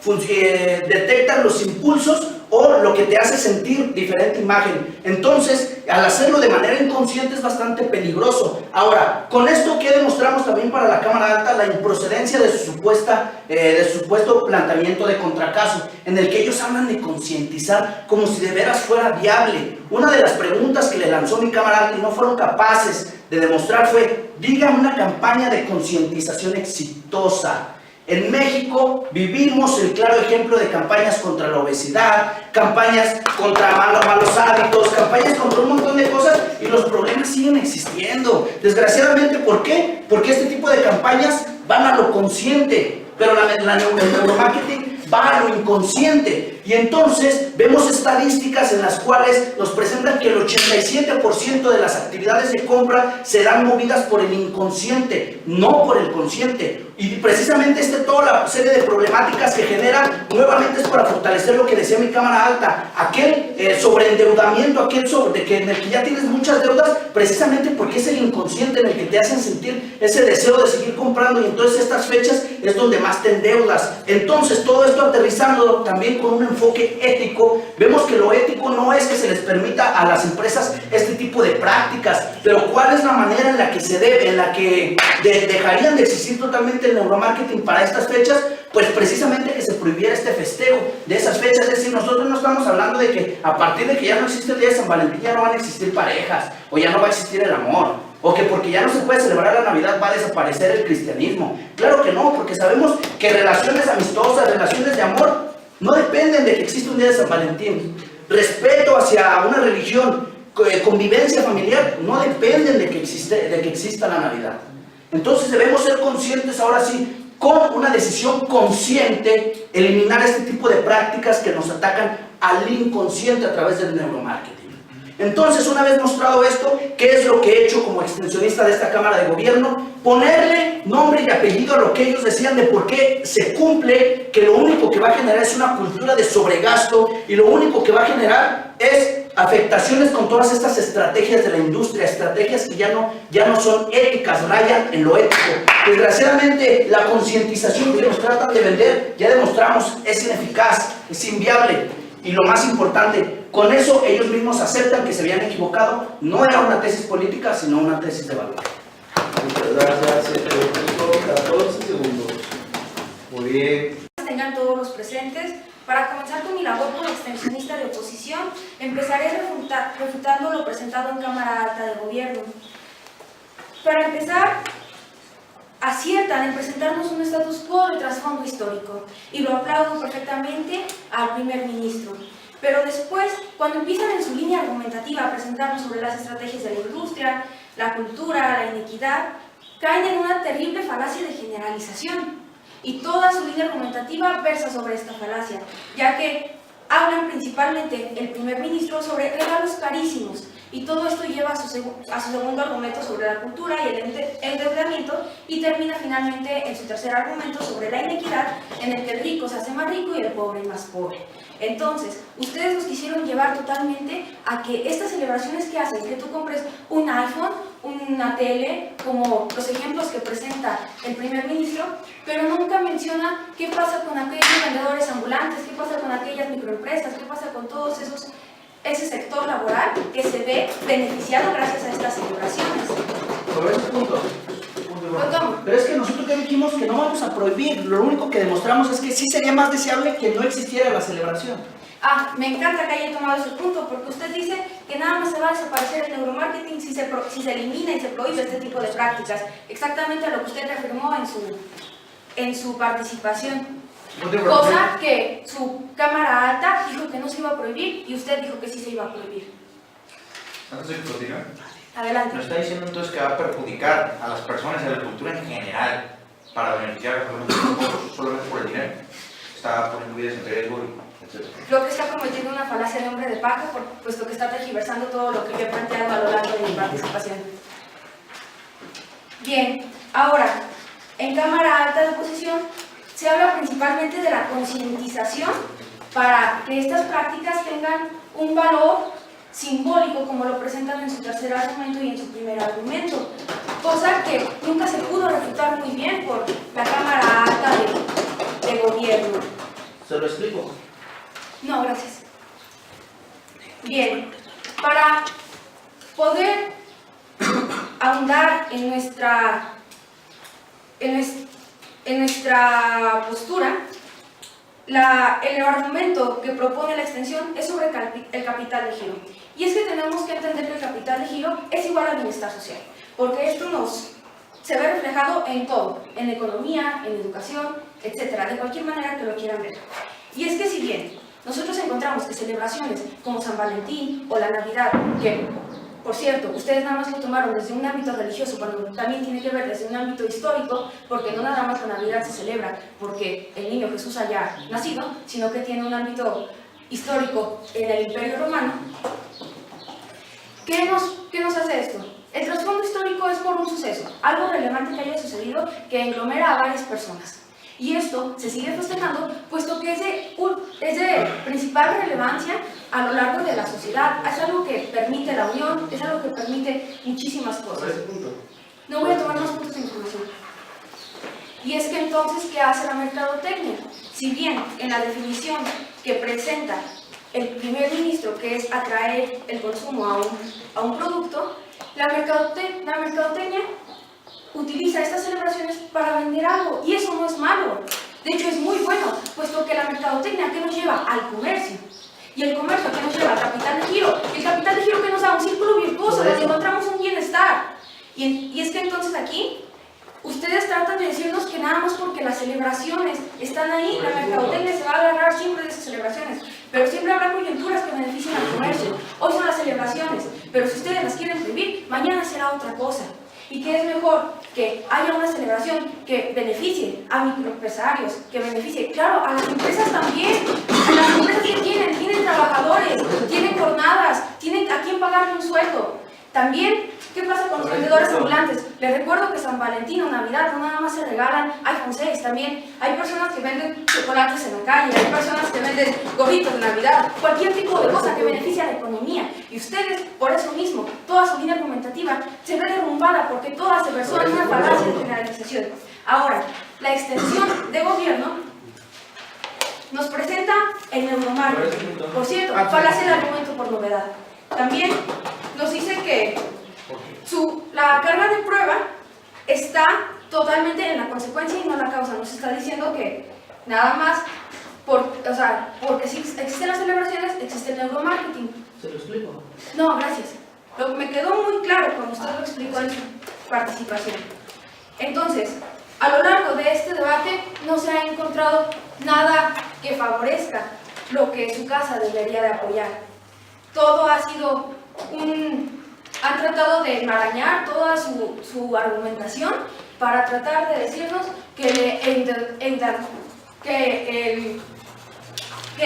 detectan los impulsos o lo que te hace sentir diferente imagen. Entonces, al hacerlo de manera inconsciente es bastante peligroso. Ahora, con esto que demostramos también para la Cámara Alta, la improcedencia de su supuesto planteamiento de contracaso, en el que ellos hablan de concientizar como si de veras fuera viable. Una de las preguntas que le lanzó mi Cámara Alta y no fueron capaces de demostrar fue: dígame una campaña de concientización exitosa. En México vivimos el claro ejemplo de campañas contra la obesidad, campañas contra malos hábitos, campañas contra un montón de cosas, y los problemas siguen existiendo. Desgraciadamente, ¿por qué? Porque este tipo de campañas van a lo consciente, pero el neuromarketing va a lo inconsciente. Y entonces vemos estadísticas en las cuales nos presentan que el 87% de las actividades de compra serán movidas por el inconsciente, no por el consciente. Y precisamente toda la serie de problemáticas que genera, nuevamente es para fortalecer lo que decía mi cámara alta, aquel sobreendeudamiento, aquel en el que ya tienes muchas deudas, precisamente porque es el inconsciente en el que te hacen sentir ese deseo de seguir comprando, y entonces estas fechas es donde más te endeudas. Entonces todo esto aterrizando también con un enfoque ético, vemos que lo ético no es que se les permita a las empresas este tipo de prácticas, pero cuál es la manera en la que se debe, en la que dejarían de existir totalmente el neuromarketing para estas fechas. Pues precisamente que se prohibiera este festejo de esas fechas. Es decir, nosotros no estamos hablando de que a partir de que ya no existe el día de San Valentín ya no van a existir parejas, o ya no va a existir el amor, o que porque ya no se puede celebrar la Navidad va a desaparecer el cristianismo. Claro que no, porque sabemos que relaciones amistosas, relaciones de amor, no dependen de que exista un día de San Valentín. Respeto hacia una religión, convivencia familiar, no dependen de que exista la Navidad. Entonces debemos ser conscientes ahora sí, con una decisión consciente, eliminar este tipo de prácticas que nos atacan al inconsciente a través del neuromarketing. Entonces, una vez mostrado esto, ¿qué es lo que he hecho como extensionista de esta Cámara de Gobierno? Ponerle nombre y apellido a lo que ellos decían de por qué se cumple, que lo único que va a generar es una cultura de sobregasto, y lo único que va a generar es afectaciones con todas estas estrategias de la industria, estrategias que ya no son éticas, rayan en lo ético. Desgraciadamente, la concientización que nos tratan de vender, ya demostramos, es ineficaz, es inviable, y lo más importante, con eso ellos mismos aceptan que se habían equivocado. No era una tesis política, sino una tesis de valor. Muchas gracias. 14 segundos. Muy bien. Tengan todos los presentes. Para comenzar con mi labor como extensionista de oposición, empezaré refutando lo presentado en Cámara Alta de Gobierno. Para empezar, aciertan en presentarnos un status quo de trasfondo histórico, y lo aplaudo perfectamente al primer ministro. Pero después, cuando empiezan en su línea argumentativa a presentarnos sobre las estrategias de la industria, la cultura, la inequidad, caen en una terrible falacia de generalización. Y toda su línea argumentativa versa sobre esta falacia, ya que hablan principalmente el primer ministro sobre regalos carísimos, y todo esto lleva a su segundo argumento sobre la cultura y el endeudamiento, y termina finalmente en su tercer argumento sobre la inequidad, en el que el rico se hace más rico y el pobre más pobre. Entonces, ustedes nos quisieron llevar totalmente a que estas celebraciones que hacen, que tú compres un iPhone, una tele, como los ejemplos que presenta el primer ministro, pero nunca menciona qué pasa con aquellos vendedores ambulantes, qué pasa con aquellas microempresas, qué pasa con todos ese sector laboral que se ve beneficiado gracias a estas celebraciones. Sobre este punto. Pero es que nosotros ya dijimos que no vamos a prohibir, lo único que demostramos es que sí sería más deseable que no existiera la celebración. Ah, me encanta que haya tomado ese punto, porque usted dice que nada más se va a desaparecer el neuromarketing si se elimina y se prohíbe este tipo de prácticas. Exactamente a lo que usted reafirmó en su participación. Cosa que su Cámara Alta dijo que no se iba a prohibir y usted dijo que sí se iba a prohibir. Antes de que continúe, Adelante. nos está diciendo entonces que va a perjudicar a las personas y a la cultura en general para beneficiar solamente por el dinero. Está poniendo vidas en riesgo, etc. Creo que está cometiendo una falacia de hombre de paja, puesto que está tergiversando todo lo que yo he planteado a lo largo de mi participación. Bien, ahora, en Cámara Alta de Oposición se habla principalmente de la concientización para que estas prácticas tengan un valor simbólico, como lo presentan en su tercer argumento y en su primer argumento, cosa que nunca se pudo refutar muy bien por la Cámara Alta de Gobierno. ¿Se lo explico? No, gracias. Bien, para poder ahondar en nuestra postura, el argumento que propone la extensión es sobre el capital de giro. Y es que tenemos que entender que el capital de giro es igual al bienestar social, porque esto se ve reflejado en todo, en economía, en educación, etcétera, de cualquier manera que lo quieran ver. Y es que si bien nosotros encontramos que celebraciones como San Valentín o la Navidad, que por cierto, ustedes nada más lo tomaron desde un ámbito religioso, cuando también tiene que ver desde un ámbito histórico, porque no nada más la Navidad se celebra porque el niño Jesús haya nacido, sino que tiene un ámbito histórico en el Imperio Romano. ¿Qué nos hace esto? El trasfondo histórico es por un suceso, algo relevante que haya sucedido que englomera a varias personas. Y esto se sigue festejando puesto que es de principal relevancia a lo largo de la sociedad. Es algo que permite la unión, es algo que permite muchísimas cosas. No voy a tomar más puntos de información. Y es que entonces, ¿qué hace la mercadotecnia? Si bien en la definición que presenta el primer ministro, que es atraer el consumo a un producto, la mercadotecnia utiliza estas celebraciones para vender algo, y eso no es malo. De hecho, es muy bueno, puesto que la mercadotecnia, ¿qué nos lleva? Al comercio. Y el comercio, ¿qué nos lleva? Al capital de giro. Y el capital de giro, ¿qué nos da? Un círculo virtuoso, donde encontramos un bienestar. Y es que entonces aquí, ustedes tratan de decirnos que nada más porque las celebraciones están ahí, la mercadotecnia se va a agarrar siempre de esas celebraciones. Pero siempre habrá coyunturas que beneficien al comercio. Hoy son las celebraciones, pero si ustedes las quieren prohibir, mañana será otra cosa. ¿Y qué es mejor? Que haya una celebración que beneficie a microempresarios, que beneficie, claro, a las empresas también. Las empresas que tienen trabajadores, tienen jornadas, tienen a quién pagarle un sueldo. También, ¿qué pasa con los vendedores ambulantes? Les recuerdo que San Valentín o Navidad no nada más se regalan iPhone 6, también hay personas que venden chocolates en la calle, hay personas que venden gorritos de Navidad, cualquier tipo de cosa que beneficie a la economía. Y ustedes, por eso mismo, toda su línea argumentativa se ve derrumbada porque toda se versó en una falacia de generalización. Ahora, la extensión de gobierno nos presenta el neuromarketing. Por cierto, falacia de argumento por novedad. También nos dice que la carga de prueba está totalmente en la consecuencia y no la causa. Nos está diciendo que nada más, porque si existen las celebraciones, existe el neuromarketing. ¿Se lo explico? No, gracias. Me quedó muy claro cuando usted lo explicó en su participación. Entonces, a lo largo de este debate no se ha encontrado nada que favorezca lo que su casa debería de apoyar. Todo ha sido han tratado de enmarañar toda su argumentación para tratar de decirnos que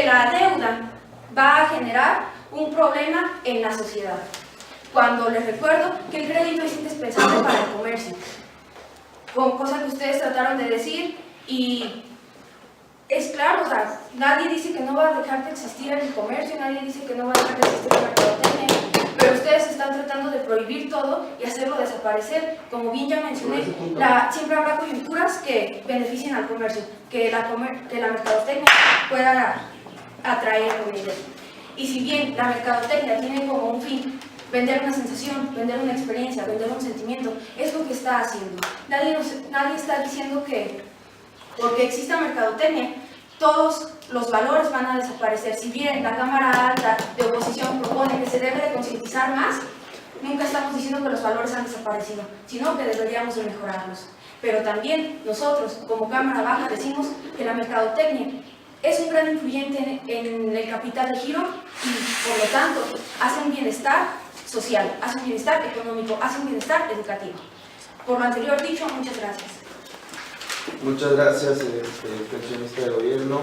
la deuda va a generar un problema en la sociedad. Cuando les recuerdo que el crédito es indispensable para el comercio, con cosas que ustedes trataron de decir, y es claro, o sea, nadie dice que no va a dejar de existir el comercio, nadie dice que no va a dejar de existir la mercadotecnia, pero ustedes están tratando de prohibir todo y hacerlo desaparecer. Como bien ya mencioné, siempre habrá coyunturas que beneficien al comercio, que la mercadotecnia pueda atraer con ellos. Y si bien la mercadotecnia tiene como un fin vender una sensación, vender una experiencia, vender un sentimiento, es lo que está haciendo. Nadie está diciendo que porque exista mercadotecnia, todos los valores van a desaparecer. Si bien la Cámara Alta de Oposición propone que se debe de concientizar más, nunca estamos diciendo que los valores han desaparecido, sino que deberíamos de mejorarlos. Pero también nosotros, como Cámara Baja, decimos que la mercadotecnia es un gran influyente en el capital de giro y, por lo tanto, hace un bienestar social, hace un bienestar económico, hace un bienestar educativo. Por lo anterior dicho, muchas gracias. Muchas gracias, pensionista de gobierno.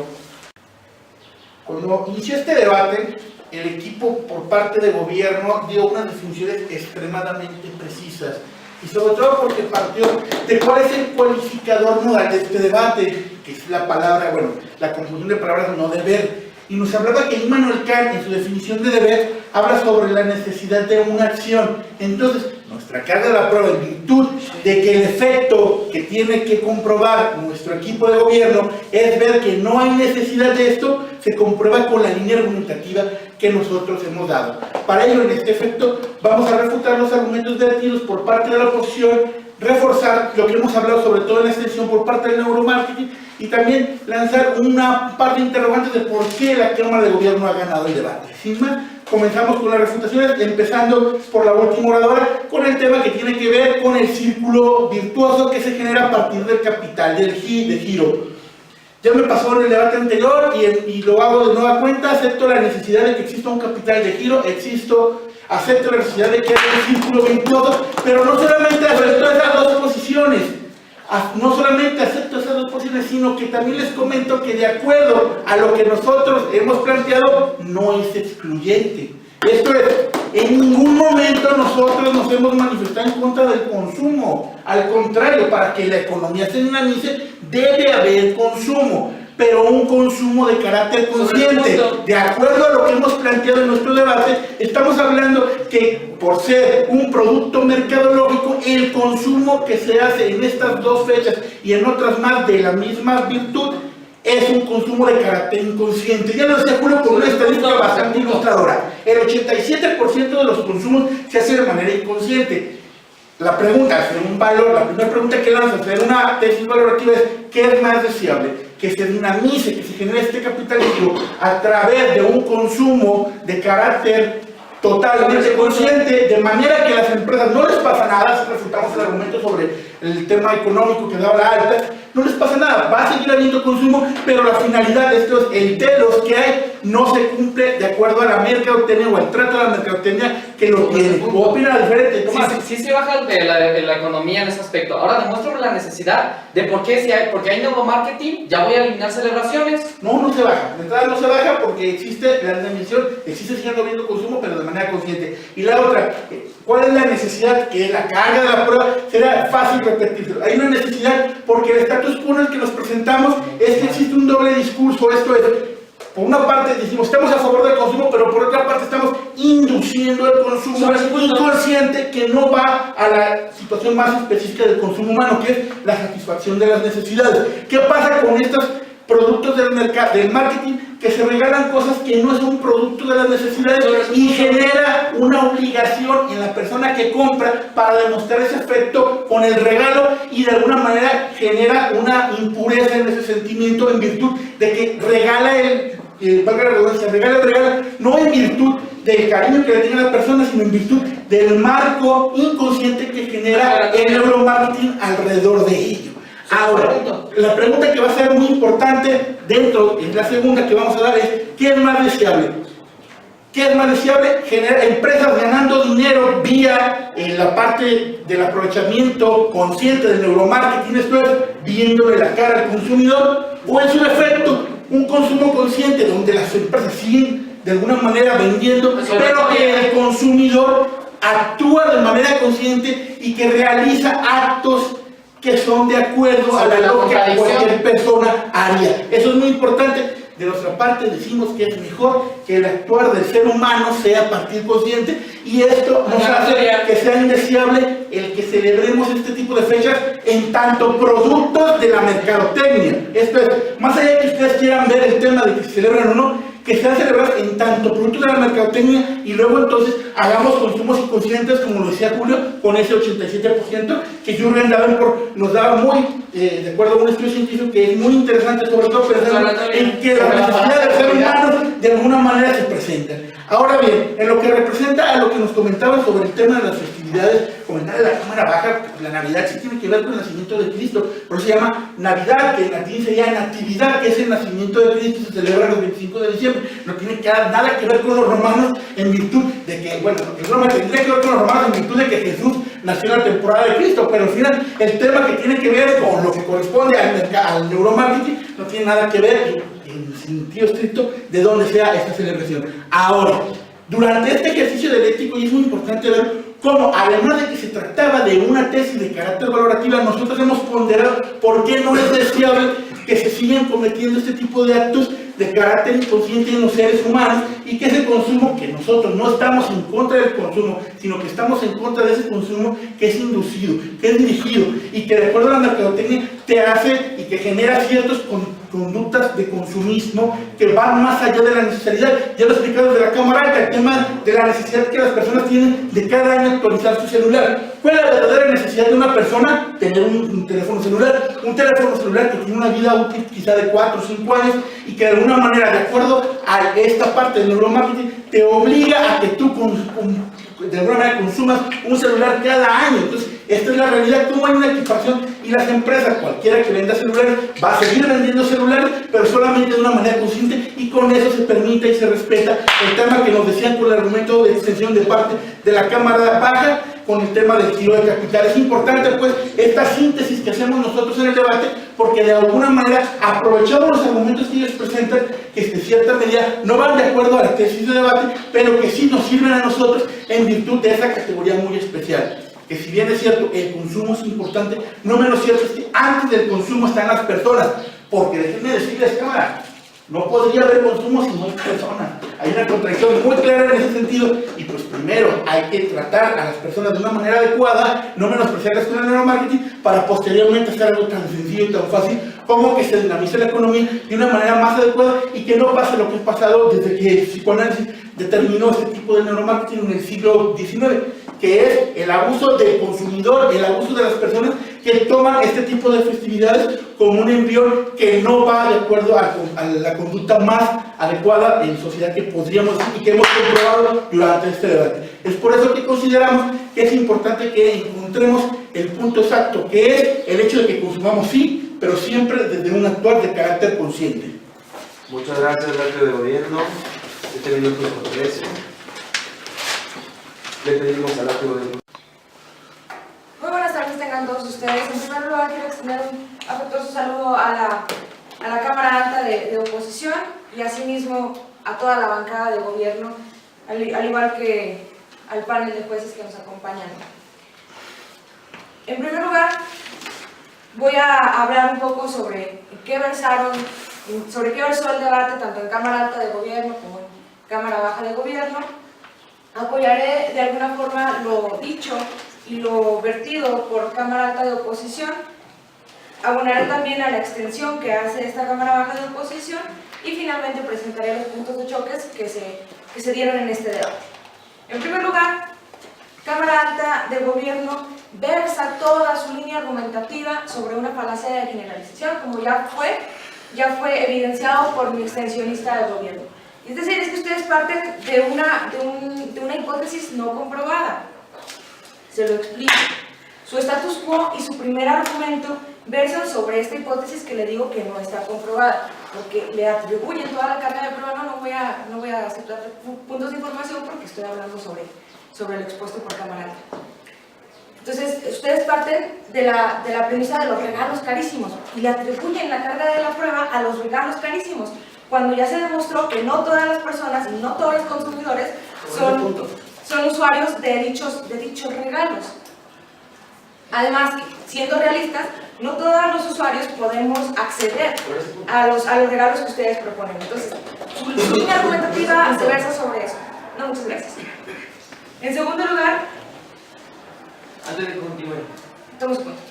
Cuando inició este debate, el equipo por parte de gobierno dio unas definiciones extremadamente precisas y sobre todo porque partió de cuál es el cualificador modal de este debate, que es la palabra, la conjunción de palabras no deber, y nos hablaba que Immanuel Kant en su definición de deber habla sobre la necesidad de una acción. Entonces, nuestra carga de la prueba, en virtud de que el efecto que tiene que comprobar nuestro equipo de gobierno es ver que no hay necesidad de esto, se comprueba con la línea argumentativa que nosotros hemos dado. Para ello, en este efecto, vamos a refutar los argumentos vertidos por parte de la oposición, reforzar lo que hemos hablado sobre todo en la extensión por parte del neuromarketing y también lanzar una par de interrogantes de por qué la Cámara de Gobierno ha ganado el debate. Sin más, comenzamos con las refutaciones, empezando por la última oradora, con el tema que tiene que ver con el círculo virtuoso que se genera a partir del capital de giro. Ya me pasó en el debate anterior y lo hago de nueva cuenta. Acepto la necesidad de que exista un capital de giro, acepto la necesidad de que haya un círculo virtuoso, pero no solamente acepto esas dos posiciones, sino que también les comento que de acuerdo a lo que nosotros hemos planteado, no es excluyente. Esto es, en ningún momento nos hemos manifestado en contra del consumo. Al contrario, para que la economía se dinamice, debe haber consumo, pero un consumo de carácter consciente. De acuerdo a lo que hemos planteado en nuestro debate, estamos hablando que por ser un producto mercadológico, el consumo que se hace en estas dos fechas y en otras más de la misma virtud es un consumo de carácter inconsciente. Ya lo decía Julio con una estadística bastante ilustradora. El 87% de los consumos se hace de manera inconsciente. La pregunta, un valor, la primera pregunta que lanza, hacer una tesis valorativa es: ¿qué es más deseable? Que se dinamice, que se genere este capitalismo a través de un consumo de carácter totalmente consciente, de manera que a las empresas no les pasa nada. Si refutamos el argumento sobre el tema económico que daba la alta, no les pasa nada, va a seguir habiendo consumo, pero la finalidad de esto es el telos que hay no se cumple de acuerdo a la mercadotecnia o al trato de la mercadotecnia que lo tiene. ¿O opina diferente, Tomás? Sí se baja la economía en ese aspecto. Ahora demuéstrame la necesidad de por qué, porque hay neuromarketing, ya voy a eliminar celebraciones. No se baja. De entrada no se baja porque existe la emisión, existe siguiendo habiendo consumo, pero de manera consciente. Y la otra, ¿cuál es la necesidad? Que la carga de la prueba será fácil repetirlo. Hay una necesidad porque el status quo en el que nos presentamos es que existe un doble discurso. Esto es, por una parte decimos estamos a favor del consumo, pero por otra parte estamos induciendo el consumo inconsciente que no va a la situación más específica del consumo humano, que es la satisfacción de las necesidades. ¿Qué pasa con estos productos del marketing que se regalan cosas que no son producto de las necesidades y genera una obligación en la persona que compra para demostrar ese efecto con el regalo, y de alguna manera genera una impureza en ese sentimiento en virtud de que regala valga la redundancia, regala el regalo no en virtud del cariño que le tiene a la persona, sino en virtud del marco inconsciente que genera el neuromarketing alrededor de ello. Ahora, la pregunta que va a ser muy importante dentro, es la segunda que vamos a dar, es: ¿qué es más deseable? ¿Qué es más deseable? Generar empresas ganando dinero vía la parte del aprovechamiento consciente del neuromarketing, esto es, viéndole la cara al consumidor, o en su defecto, un consumo consciente donde las empresas siguen de alguna manera vendiendo, pero que el consumidor actúa de manera consciente y que realiza actos que son de acuerdo a la lógica que cualquier persona haría. Eso es muy importante. De nuestra parte decimos que es mejor que el actuar del ser humano sea a partir consciente, y esto nos hace que sea indeseable el que celebremos este tipo de fechas en tanto productos de la mercadotecnia. Esto es, más allá de que ustedes quieran ver el tema de que se celebran o no, que sean celebradas en tanto productos de la mercadotecnia, y luego entonces hagamos consumos inconscientes, como lo decía Julio, con ese 87% que Jürgen Davenport nos daba muy, de acuerdo a un estudio científico que es muy interesante, sobre todo pensando en que las necesidades del ser humano de alguna manera se presentan. Ahora bien, en lo que representa a lo que nos comentaban sobre el tema de las festividades, comentar de la Cámara Baja, la Navidad sí tiene que ver con el nacimiento de Cristo, por eso se llama Navidad, que en latín sería Natividad, que es el nacimiento de Cristo, se celebra el 25 de diciembre, no tiene nada que ver con los romanos en virtud de que, bueno, no tendría que ver con los romanos en virtud de que Jesús nació en la temporada de Cristo, pero al final el tema que tiene que ver con lo que corresponde al neuromarketing no tiene nada que ver en sentido estricto de dónde sea esta celebración. Ahora, durante este ejercicio dialéctico, y es muy importante ver cómo, además de que se trataba de una tesis de carácter valorativa, nosotros hemos ponderado por qué no es deseable que se sigan cometiendo este tipo de actos de carácter inconsciente en los seres humanos, y que ese consumo, que nosotros no estamos en contra del consumo, sino que estamos en contra de ese consumo que es inducido, que es dirigido, y que de acuerdo a la mercadotecnia te hace y que genera ciertas conductas de consumismo que van más allá de la necesidad. Ya lo explicado desde la Cámara Alta, el tema de la necesidad que las personas tienen de cada año actualizar su celular. ¿Cuál es la verdadera necesidad de una persona? Tener un teléfono celular que tiene una vida útil quizá de 4 o 5 años, y que de alguna manera, de acuerdo a esta parte del neuromarketing, te obliga a que tú de alguna manera consumas un celular cada año. Entonces, esta es la realidad, como hay una equipación, y las empresas, cualquiera que venda celulares, va a seguir vendiendo celulares, pero solamente de una manera consciente, y con eso se permite y se respeta el tema que nos decían con el argumento de extensión de parte de la Cámara Baja, con el tema del giro de capital. Es importante pues esta síntesis que hacemos nosotros en el debate, porque de alguna manera aprovechamos los argumentos que ellos presentan, que de cierta medida no van de acuerdo a la tesis de debate, pero que sí nos sirven a nosotros en virtud de esa categoría muy especial. Que si bien es cierto, el consumo es importante, no menos cierto es que antes del consumo están las personas, porque déjenme decirles, cámara, no podría haber consumo si no hay personas. Hay una contradicción muy clara en ese sentido, y pues primero hay que tratar a las personas de una manera adecuada, no menospreciarlas con el neuromarketing, para posteriormente hacer algo tan sencillo y tan fácil como que se dinamice la economía de una manera más adecuada y que no pase lo que ha pasado desde que el psicoanálisis determinó este tipo de neuromarketing en el siglo XIX, que es el abuso del consumidor, el abuso de las personas que toman este tipo de festividades como un envión que no va de acuerdo a la conducta más adecuada en sociedad que podríamos decir y que hemos comprobado durante este debate. Es por eso que consideramos que es importante que encontremos el punto exacto, que es el hecho de que consumamos sí, pero siempre desde un actuar de carácter consciente. Muchas gracias, Debate de Gobierno. 7 minutos por 13. Le pedimos al acto de gobierno. Muy buenas tardes tengan todos ustedes. En primer lugar quiero extender un afectuoso saludo a la Cámara Alta de Oposición y asimismo a toda la bancada de gobierno, al igual que al panel de jueces que nos acompañan. En primer lugar voy a hablar un poco sobre qué versó el debate tanto en Cámara Alta de Gobierno como en Cámara Baja de Gobierno. Apoyaré de alguna forma lo dicho y lo vertido por Cámara Alta de Oposición. Abonaré también a la extensión que hace esta Cámara Baja de Oposición y finalmente presentaré los puntos de choques que se dieron en este debate. En primer lugar, Cámara Alta de Gobierno versa toda su línea argumentativa sobre una falacia de generalización, como ya fue evidenciado por mi extensionista de gobierno. Es decir, es que ustedes parten de una hipótesis no comprobada. Se lo explico. Su status quo y su primer argumento versan sobre esta hipótesis que le digo que no está comprobada, porque le atribuyen toda la carga de prueba. No voy a aceptar puntos de información porque estoy hablando sobre lo expuesto por Cámara Alta. Entonces, ustedes parten de la premisa de los regalos carísimos y le atribuyen la carga de la prueba a los regalos carísimos, cuando ya se demostró que no todas las personas y no todos los consumidores son usuarios de dichos regalos. Además, siendo realistas, no todos los usuarios podemos acceder a los regalos que ustedes proponen. Entonces, su línea argumentativa se versa sobre eso. No, muchas gracias. En segundo lugar, Antes de que continúe, tomamos punto.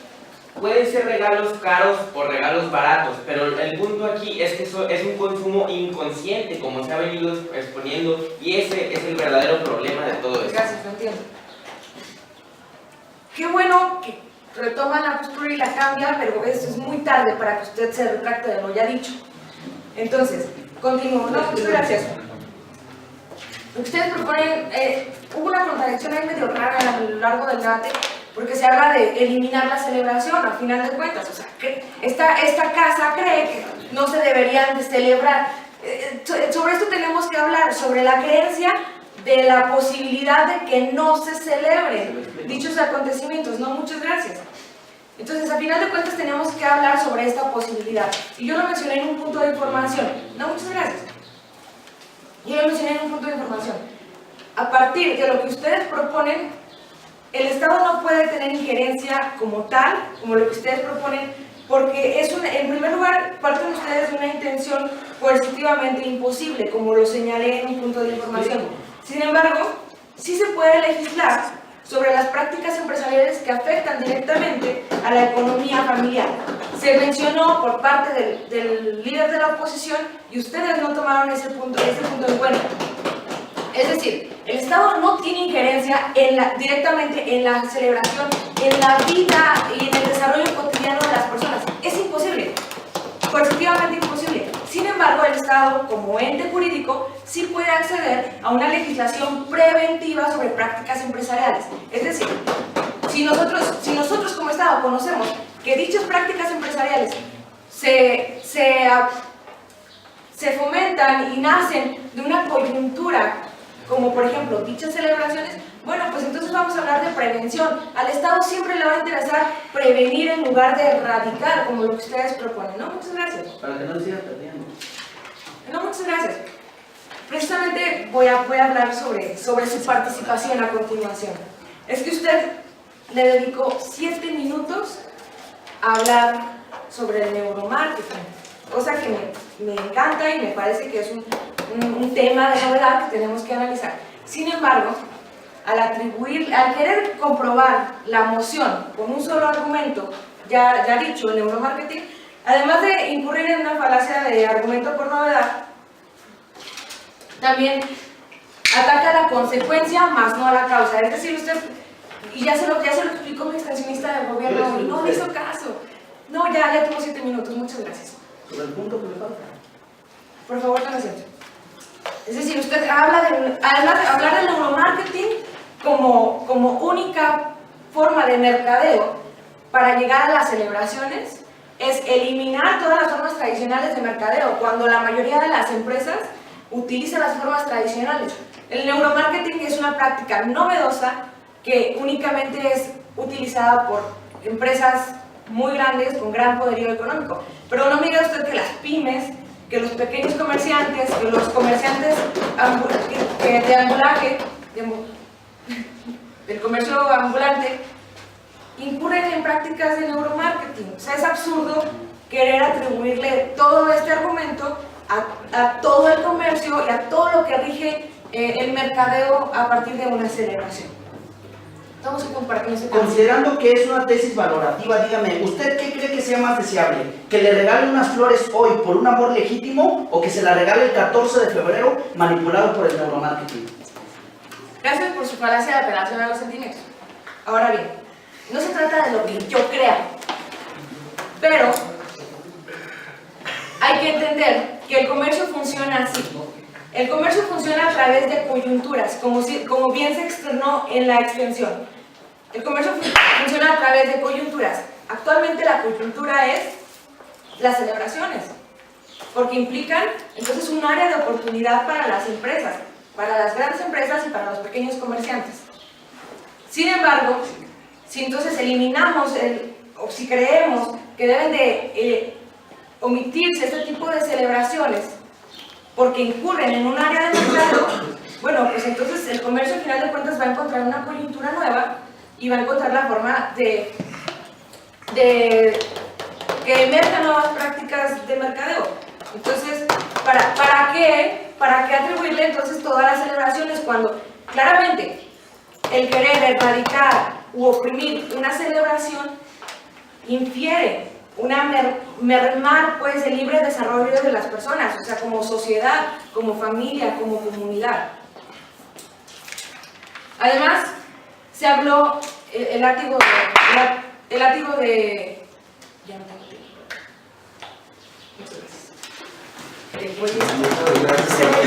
pueden ser regalos caros o regalos baratos, pero el punto aquí es que eso es un consumo inconsciente, como se ha venido exponiendo, y ese es el verdadero problema de todo esto. Gracias, lo entiendo. Qué bueno que retoma la postura y la cambia, pero esto es muy tarde para que usted se retracte de lo ya dicho. Entonces, continúo. No, muchas gracias. Lo que ustedes proponen, hubo una contradicción ahí medio rara a lo largo del debate, porque se habla de eliminar la celebración, a final de cuentas. O sea, que esta casa cree que no se deberían de celebrar. Sobre esto tenemos que hablar, sobre la creencia de la posibilidad de que no se celebren dichos acontecimientos. No, muchas gracias. Entonces, a final de cuentas tenemos que hablar sobre esta posibilidad. Y yo lo mencioné en un punto de información. No, muchas gracias. Yo lo mencioné en un punto de información. A partir de lo que ustedes proponen, el Estado no puede tener injerencia como tal, como lo que ustedes proponen, porque en primer lugar, parten ustedes de una intención coercitivamente imposible, como lo señalé en un punto de información. Sin embargo, sí se puede legislar sobre las prácticas empresariales que afectan directamente a la economía familiar. Se mencionó por parte del líder de la oposición y ustedes no tomaron ese punto en cuenta. Es decir, el Estado no tiene injerencia directamente en la celebración, en la vida y en el desarrollo cotidiano de las personas. Es imposible, coercitivamente imposible. Sin embargo, el Estado, como ente jurídico, sí puede acceder a una legislación preventiva sobre prácticas empresariales. Es decir, si nosotros como Estado conocemos que dichas prácticas empresariales se fomentan y nacen de una coyuntura, como por ejemplo dichas celebraciones, Bueno, pues entonces vamos a hablar de prevención. Al Estado siempre le va a interesar prevenir en lugar de erradicar, como lo que ustedes proponen, ¿no? Muchas gracias. Para que no siga perdiendo. No, muchas gracias. Precisamente voy a hablar sobre su participación a continuación. Es que usted le dedicó 7 minutos a hablar sobre el neuromarketing, cosa que me encanta y me parece que es un tema de novedad que tenemos que analizar. Sin embargo, al querer comprobar la moción con un solo argumento, ya dicho, el neuromarketing, además de incurrir en una falacia de argumento por novedad, también ataca la consecuencia más no a la causa. Es decir, usted, y ya se lo explicó mi extensionista del gobierno, y no me hizo caso. No, ya tuvo 7 minutos, muchas gracias. Sobre el punto que le falta. Por favor, tome asiento. Es decir, usted habla de hablar del neuromarketing como única forma de mercadeo para llegar a las celebraciones, es eliminar todas las formas tradicionales de mercadeo, cuando la mayoría de las empresas utilizan las formas tradicionales. El neuromarketing es una práctica novedosa que únicamente es utilizada por empresas muy grandes con gran poderío económico. Pero no me diga usted que las pymes, que los pequeños comerciantes, que los comerciantes de ambulaje, del comercio ambulante, incurren en prácticas de neuromarketing. O sea, es absurdo querer atribuirle todo este argumento a todo el comercio y a todo lo que rige el mercadeo a partir de una celebración. Vamos a compartir ese tema. Considerando que es una tesis valorativa, dígame, ¿usted qué cree que sea más deseable? ¿Que le regale unas flores hoy por un amor legítimo o que se la regale el 14 de febrero manipulado por el neuromarketing? Gracias por su falacia de apelación a los sentimientos. Ahora bien, no se trata de lo que yo crea, pero hay que entender que el comercio funciona así. El comercio funciona a través de coyunturas, como bien se externó en la extensión. El comercio funciona a través de coyunturas. Actualmente la coyuntura es las celebraciones, porque implican entonces un área de oportunidad para las empresas, para las grandes empresas y para los pequeños comerciantes. Sin embargo, si entonces eliminamos o si creemos que deben de omitirse este tipo de celebraciones porque incurren en un área de mercado, bueno, pues entonces el comercio al final de cuentas va a encontrar una coyuntura nueva y va a encontrar la forma de que emerjan nuevas prácticas de mercadeo. Entonces, ¿para qué atribuirle entonces todas las celebraciones cuando claramente el querer erradicar u oprimir una celebración infiere mermar pues el libre desarrollo de las personas, o sea, como sociedad, como familia, como comunidad? Además, se habló el látigo de ya no tengo tiempo. Muchas gracias.